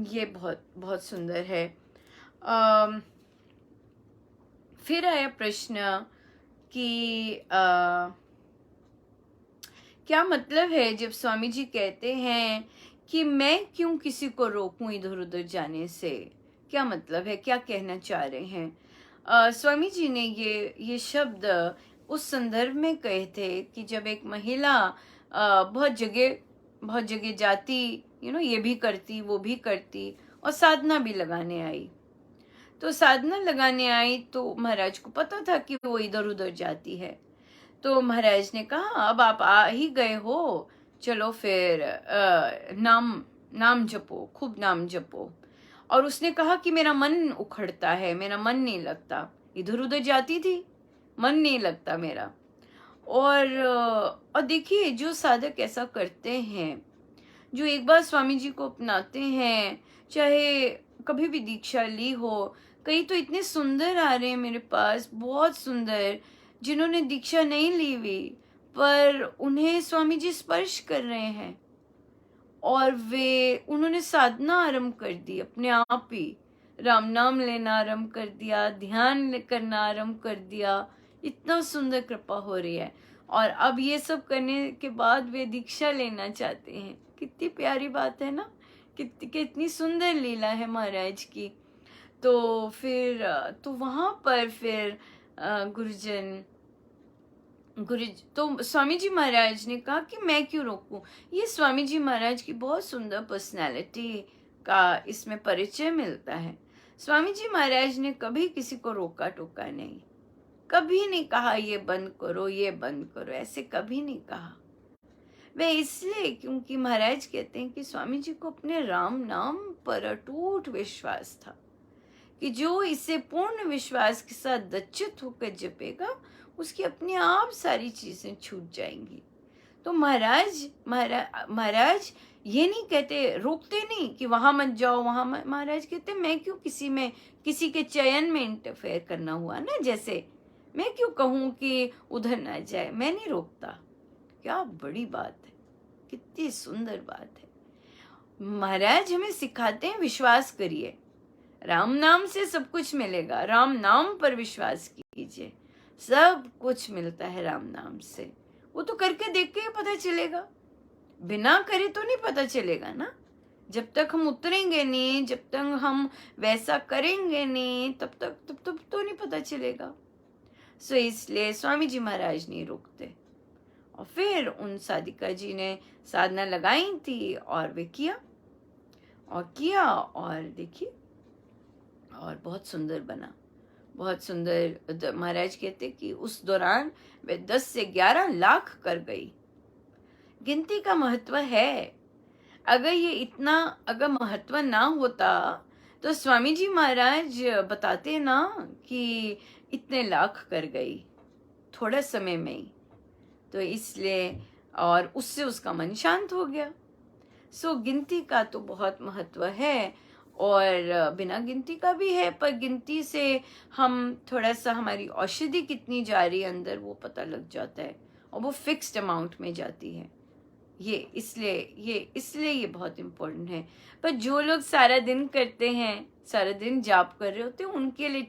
ये बहुत बहुत सुंदर है। फिर आया प्रश्न कि क्या मतलब है जब स्वामी जी कहते हैं कि मैं क्यों किसी को रोकूं इधर उधर जाने से? क्या मतलब है, क्या कहना चाह रहे हैं? स्वामी जी ने ये शब्द उस संदर्भ में कहे थे कि जब एक महिला बहुत जगह जाती, ये भी करती वो भी करती और साधना भी लगाने आई। तो साधना लगाने आई तो महाराज को पता था कि वो इधर उधर जाती है। तो महाराज ने कहा अब आप आ ही गए हो, चलो फिर नाम जपो, खूब नाम जपो। और उसने कहा कि मेरा मन उखड़ता है, मेरा मन नहीं लगता, इधर उधर जाती थी, मन नहीं लगता मेरा। और देखिए जो साधक ऐसा करते हैं, जो एक बार स्वामी जी को अपनाते हैं, चाहे कभी भी दीक्षा ली हो, कई तो इतने सुंदर आ रहे हैं मेरे पास, बहुत सुंदर, जिन्होंने दीक्षा नहीं ली हुई पर उन्हें स्वामी जी स्पर्श कर रहे हैं और उन्होंने साधना आरंभ कर दी, अपने आप ही राम नाम लेना आरंभ कर दिया, ध्यान करना आरंभ कर दिया। इतना सुंदर कृपा हो रही है और अब ये सब करने के बाद वे दीक्षा लेना चाहते हैं। कितनी प्यारी बात है ना, कितनी सुंदर लीला है महाराज की। तो फिर तो वहां पर फिर तो स्वामी जी महाराज ने कहा कि मैं क्यों रोकूं। ये स्वामी जी महाराज की बहुत सुंदर पर्सनैलिटी का इसमें परिचय मिलता है। स्वामी जी महाराज ने कभी किसी को रोका टोका नहीं, कभी नहीं कहा ये बंद करो ये बंद करो, ऐसे कभी नहीं कहा। वे इसलिए क्योंकि महाराज कहते हैं कि स्वामी जी को अपने राम नाम पर अटूट विश्वास था कि जो इसे पूर्ण विश्वास के साथ दच्चित होकर जपेगा उसकी अपने आप सारी चीजें छूट जाएंगी। तो महाराज ये नहीं कहते, रोकते नहीं कि वहां मत जाओ वहां मत। महाराज कहते मैं क्यों किसी के चयन में इंटरफेयर करना हुआ ना, जैसे मैं क्यों कहूं कि उधर ना जाए, मैं नहीं रोकता। क्या बड़ी बात है, कितनी सुंदर बात है। महाराज हमें सिखाते हैं विश्वास करिए, राम नाम से सब कुछ मिलेगा, राम नाम पर विश्वास कीजिए, सब कुछ मिलता है राम नाम से। वो तो करके देख के ही पता चलेगा, बिना करे तो नहीं पता चलेगा ना। जब तक हम उतरेंगे नहीं, जब तक हम वैसा करेंगे नहीं, तब तक तो नहीं पता चलेगा। सो इसलिए स्वामी जी महाराज नहीं रोकते। और फिर उन साधिका जी ने साधना लगाई थी और वे किया और देखिए और बहुत सुंदर बना, बहुत सुंदर। महाराज कहते कि उस दौरान वे 10 से 11 लाख कर गई। गिनती का महत्व है। अगर महत्व ना होता तो स्वामी जी महाराज बताते ना कि इतने लाख कर गई थोड़े समय में ही। तो इसलिए और उससे उसका मन शांत हो गया। सो गिनती का तो बहुत महत्व है और बिना गिनती का भी है, पर गिनती से हम थोड़ा सा हमारी औषधि कितनी जा रही है अंदर वो पता लग जाता है और वो फिक्स्ड अमाउंट में जाती है। इसलिए ये बहुत इम्पोर्टेंट है। पर जो लोग सारा दिन करते हैं, सारा दिन जाप कर रहे होते हैं, उनके लिए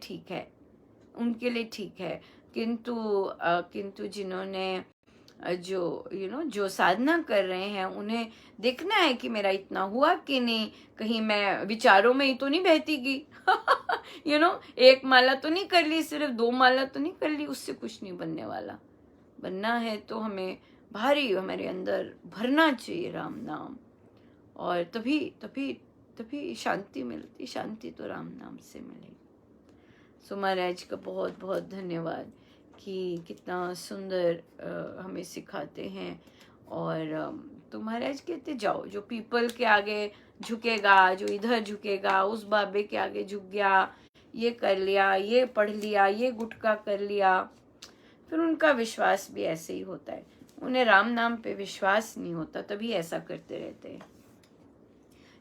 ठीक है, किंतु जिन्होंने जो जो साधना कर रहे हैं उन्हें देखना है कि मेरा इतना हुआ कि नहीं, कहीं मैं विचारों में ही तो नहीं बहती गई। एक माला तो नहीं कर ली, सिर्फ 2 माला तो नहीं कर ली, उससे कुछ नहीं बनने वाला। बनना है तो हमें भारी हमारे अंदर भरना चाहिए राम नाम, और तभी तभी तभी शांति मिलती। शांति तो राम नाम से मिलेगी। सो महाराज का बहुत बहुत धन्यवाद कि कितना सुंदर हमें सिखाते हैं। और तो महाराज कहते जाओ, जो पीपल के आगे झुकेगा, जो इधर झुकेगा, उस बाबे के आगे झुक गया, ये कर लिया, ये पढ़ लिया, ये गुटका कर लिया, फिर उनका विश्वास भी ऐसे ही होता है। उन्हें राम नाम पे विश्वास नहीं होता, तभी ऐसा करते रहते हैं।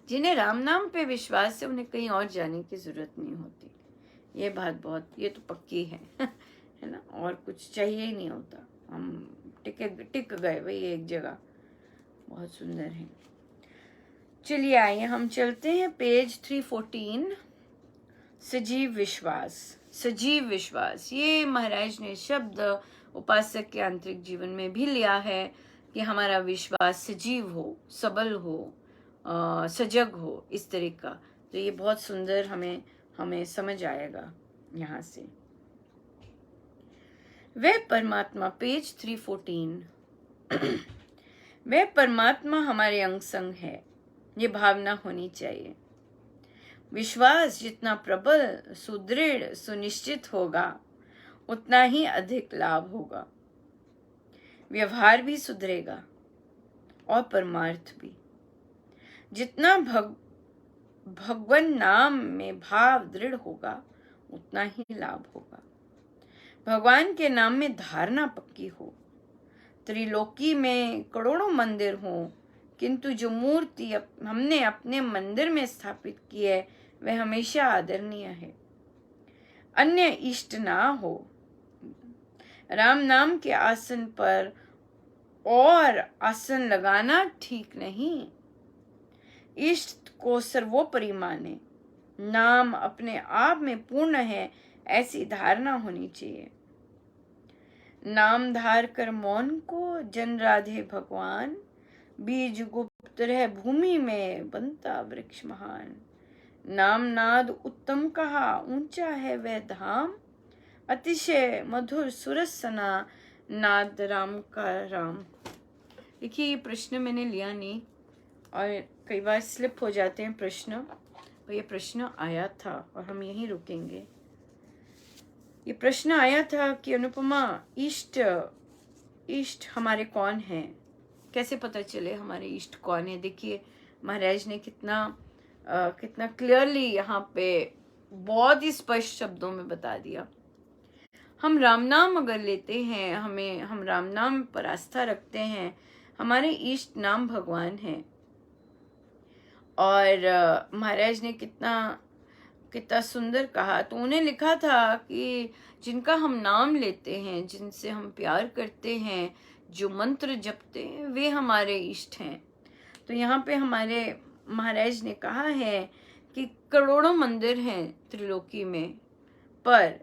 जिन्हें राम नाम पे विश्वास है उन्हें कहीं और जाने की जरूरत नहीं होती। ये बात बहुत, ये तो पक्की है है ना, और कुछ चाहिए ही नहीं होता। हम टिक गए भाई एक जगह। बहुत सुंदर है। चलिए आइए हम चलते हैं पेज 314। सजीव विश्वास। सजीव विश्वास, ये महाराज ने शब्द उपासक के आंतरिक जीवन में भी लिया है कि हमारा विश्वास सजीव हो, सबल हो, सजग हो, इस तरह का। तो ये बहुत सुंदर हमें समझ आएगा यहाँ से। वह परमात्मा, पेज 314। वह परमात्मा हमारे अंग संग है, ये भावना होनी चाहिए। विश्वास जितना प्रबल, सुदृढ़, सुनिश्चित होगा, उतना ही अधिक लाभ होगा। व्यवहार भी सुधरेगा और परमार्थ भी। जितना भगवान नाम में भाव दृढ़ होगा, उतना ही लाभ होगा। भगवान के नाम में धारणा पक्की हो। त्रिलोकी में करोड़ों मंदिर हों, किंतु जो मूर्ति हमने अपने मंदिर में स्थापित की है वह हमेशा आदरणीय है। अन्य इष्ट ना हो। राम नाम के आसन पर और आसन लगाना ठीक नहीं। इष्ट को सर्वोपरि माने। नाम अपने आप में पूर्ण है, ऐसी धारणा होनी चाहिए। नाम धार कर मौन को जन राधे भगवान, बीज गुप्त रह भूमि में बनता वृक्ष महान। नाम नाद उत्तम कहा, ऊंचा है वह धाम, अतिशय मधुर सुरसना नाद राम का राम। देखिए ये प्रश्न मैंने लिया नहीं, और कई बार स्लिप हो जाते हैं प्रश्न, और ये प्रश्न आया था और हम यहीं रुकेंगे। ये प्रश्न आया था कि अनुपमा, इष्ट हमारे कौन हैं, कैसे पता चले हमारे इष्ट कौन है। देखिए महाराज ने कितना क्लियरली यहाँ पे बहुत ही स्पष्ट शब्दों में बता दिया। हम राम नाम अगर लेते हैं, हम राम नाम पर आस्था रखते हैं, हमारे इष्ट नाम भगवान हैं। और महाराज ने कितना सुंदर कहा। तो उन्हें लिखा था कि जिनका हम नाम लेते हैं, जिनसे हम प्यार करते हैं, जो मंत्र जपते हैं, वे हमारे इष्ट हैं। तो यहाँ पे हमारे महाराज ने कहा है कि करोड़ों मंदिर हैं त्रिलोकी में, पर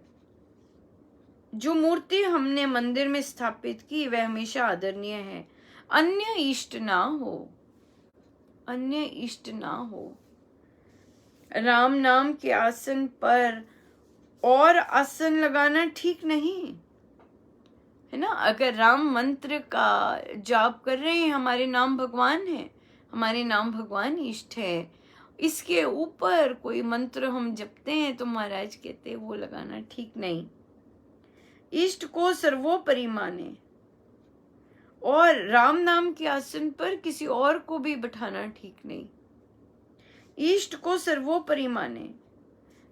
जो मूर्ति हमने मंदिर में स्थापित की वह हमेशा आदरणीय है। अन्य इष्ट ना हो, अन्य इष्ट ना हो। राम नाम के आसन पर और आसन लगाना ठीक नहीं है ना। अगर राम मंत्र का जाप कर रहे हैं, हमारे नाम भगवान है, हमारे नाम भगवान इष्ट है, इसके ऊपर कोई मंत्र हम जपते हैं तो महाराज कहते हैं वो लगाना ठीक नहीं। इष्ट को सर्वोपरि माने, और राम नाम के आसन पर किसी और को भी बैठाना ठीक नहीं। इष्ट को सर्वोपरि माने।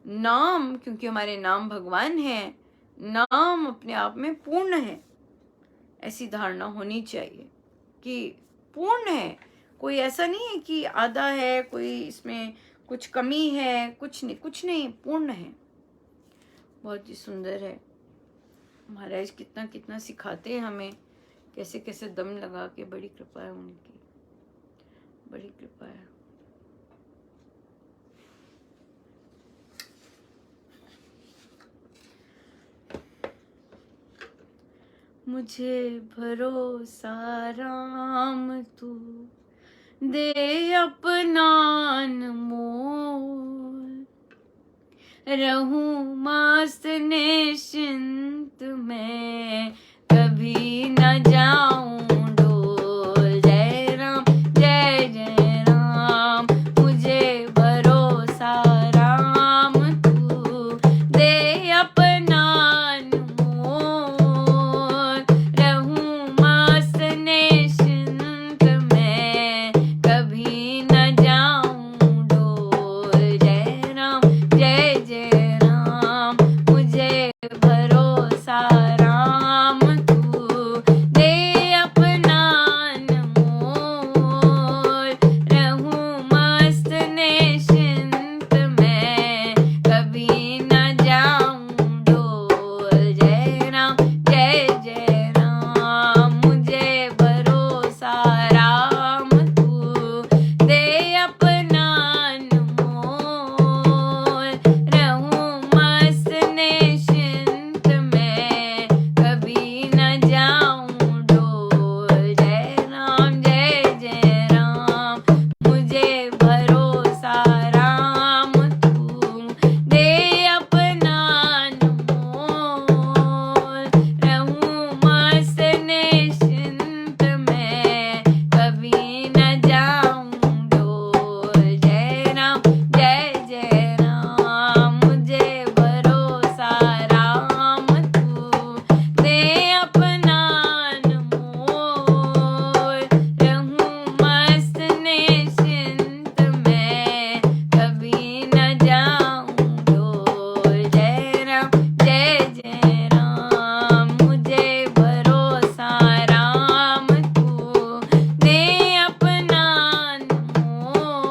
नाम, क्योंकि हमारे नाम भगवान है, नाम अपने आप में पूर्ण है, ऐसी धारणा होनी चाहिए कि पूर्ण है। कोई ऐसा नहीं है कि आधा है, कोई इसमें कुछ कमी है, कुछ नहीं, पूर्ण है। बहुत ही सुंदर है। महाराज कितना सिखाते हैं हमें, कैसे कैसे दम लगा के। बड़ी कृपा है उनकी, बड़ी कृपा है। मुझे भरोसा राम तू दे अपना अनमोल, रहूं मस्त निश्चिंत मैं, कभी न जाऊं डोल। जय राम जय जय राम, मुझे भरोसा राम तू दे अपना अनमोल, रहूं मस्त निश्चिंत मैं, कभी न जाऊं डोल। जय राम जय जय राम, मुझे भरोसा राम तू दे अपना अनमोल, रहूं मस्त निश्चिंत मैं, कभी न जाऊं डोल। जय राम जय जय राम, मुझे भरोसा राम तू दे अपना अनमोल, रहूं मस्त निश्चिंत मैं, कभी न जाऊं डोल। जय राम जय जय राम, मुझे भरोसा राम तू दे अपना अनमोल, रहूं मस्त निश्चिंत मैं, कभी न जाऊं डोल। जय राम जय जय राम, मुझे भरोसा राम तू दे अपना अनमोल, रहूं मस्त निश्चिंत मैं, कभी न जाऊं डोल। जय राम जय जय राम, मुझे भरोसा राम तू दे अपना अनमोल,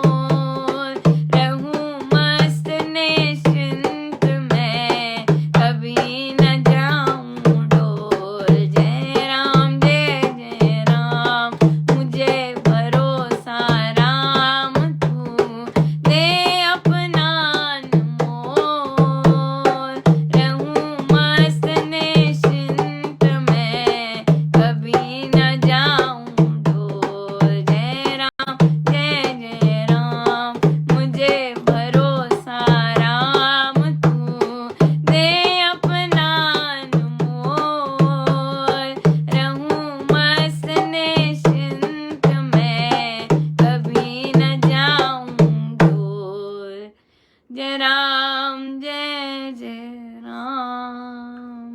रहूं मस्त निश्चिंत मैं, कभी न जाऊं डोल। जय राम जय जय राम, मुझे भरोसा राम तू दे अपना अनमोल, रहूं मस्त निश्चिंत मैं, कभी न जाऊं डोल। जय राम जय जय राम, मुझे भरोसा राम तू दे अपना अनमोल, रहूं मस्त निश्चिंत मैं, कभी न जाऊं डोल। जय राम जय जय राम।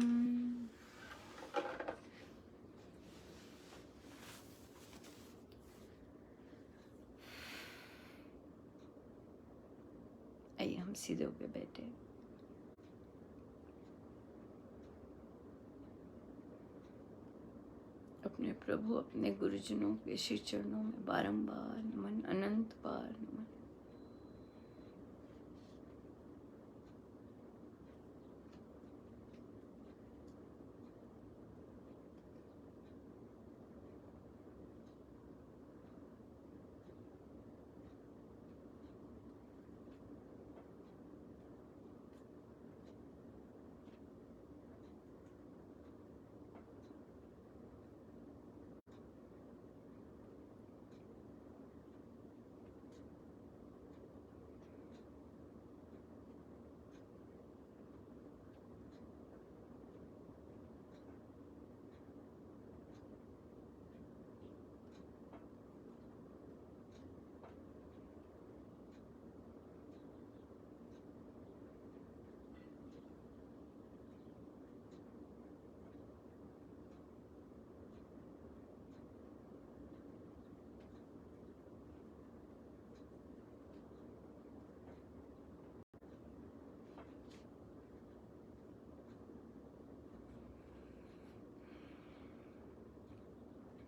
आइए हम सीधे होके बैठे। अपने प्रभु अपने गुरुजनों के श्री चरणों में बारंबार नमन, अनंत बार नमन।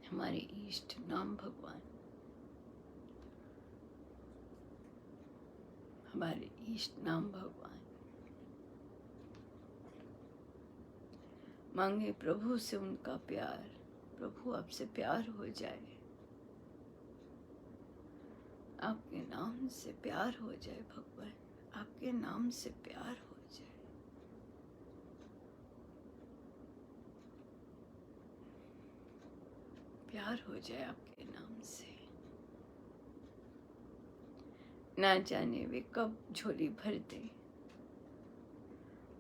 हमारे इष्ट नाम भगवान, हमारे इष्ट नाम भगवान। मांगे प्रभु से उनका प्यार, प्रभु आपसे प्यार हो जाए, आपके नाम से प्यार हो जाए भगवान, आपके नाम से प्यार हो जाए। प्यार हो जाए आपके नाम से। ना जाने वे कब झोली भर दे,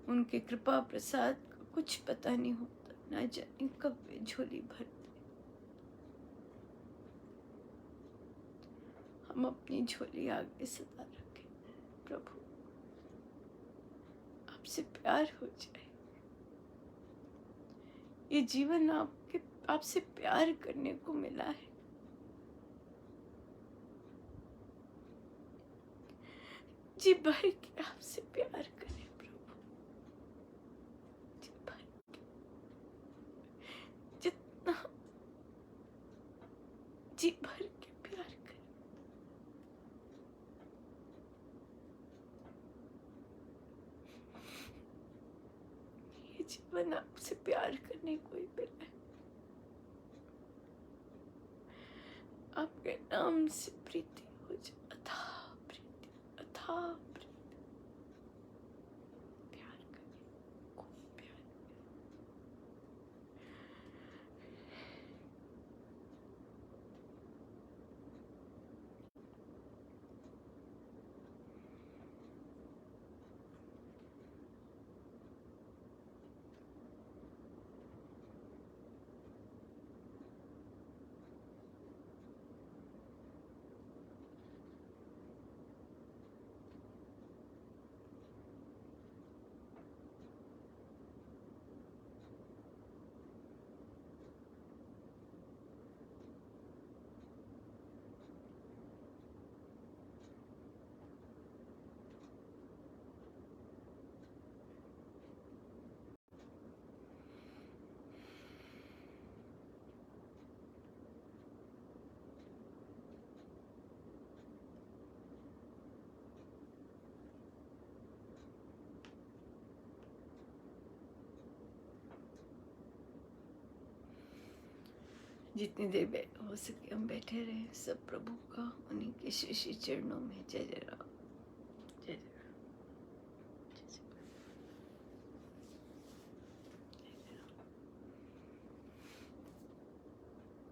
उनके कृपा प्रसाद का कुछ पता नहीं होता, ना जाने कब वे झोली भर दे। हम अपनी झोली आगे सदा रखें। प्रभु आपसे प्यार हो जाए। ये जीवन आपसे प्यार करने को मिला है। जी भर के आपसे प्यार करें प्रभु, जी भर के, जितना जी भर के प्यार करें। ये जीवन आपसे प्यार करने को ही मिला है। आपके नाम से प्रीति हो जाए, अथाह प्रीति, अथाह प्रीति। प्यार करें, खूब प्यार। जितनी देर हो सके हम बैठे रहे। सब प्रभु का, उन्हीं के श्री श्री चरणों में। जय जय राम।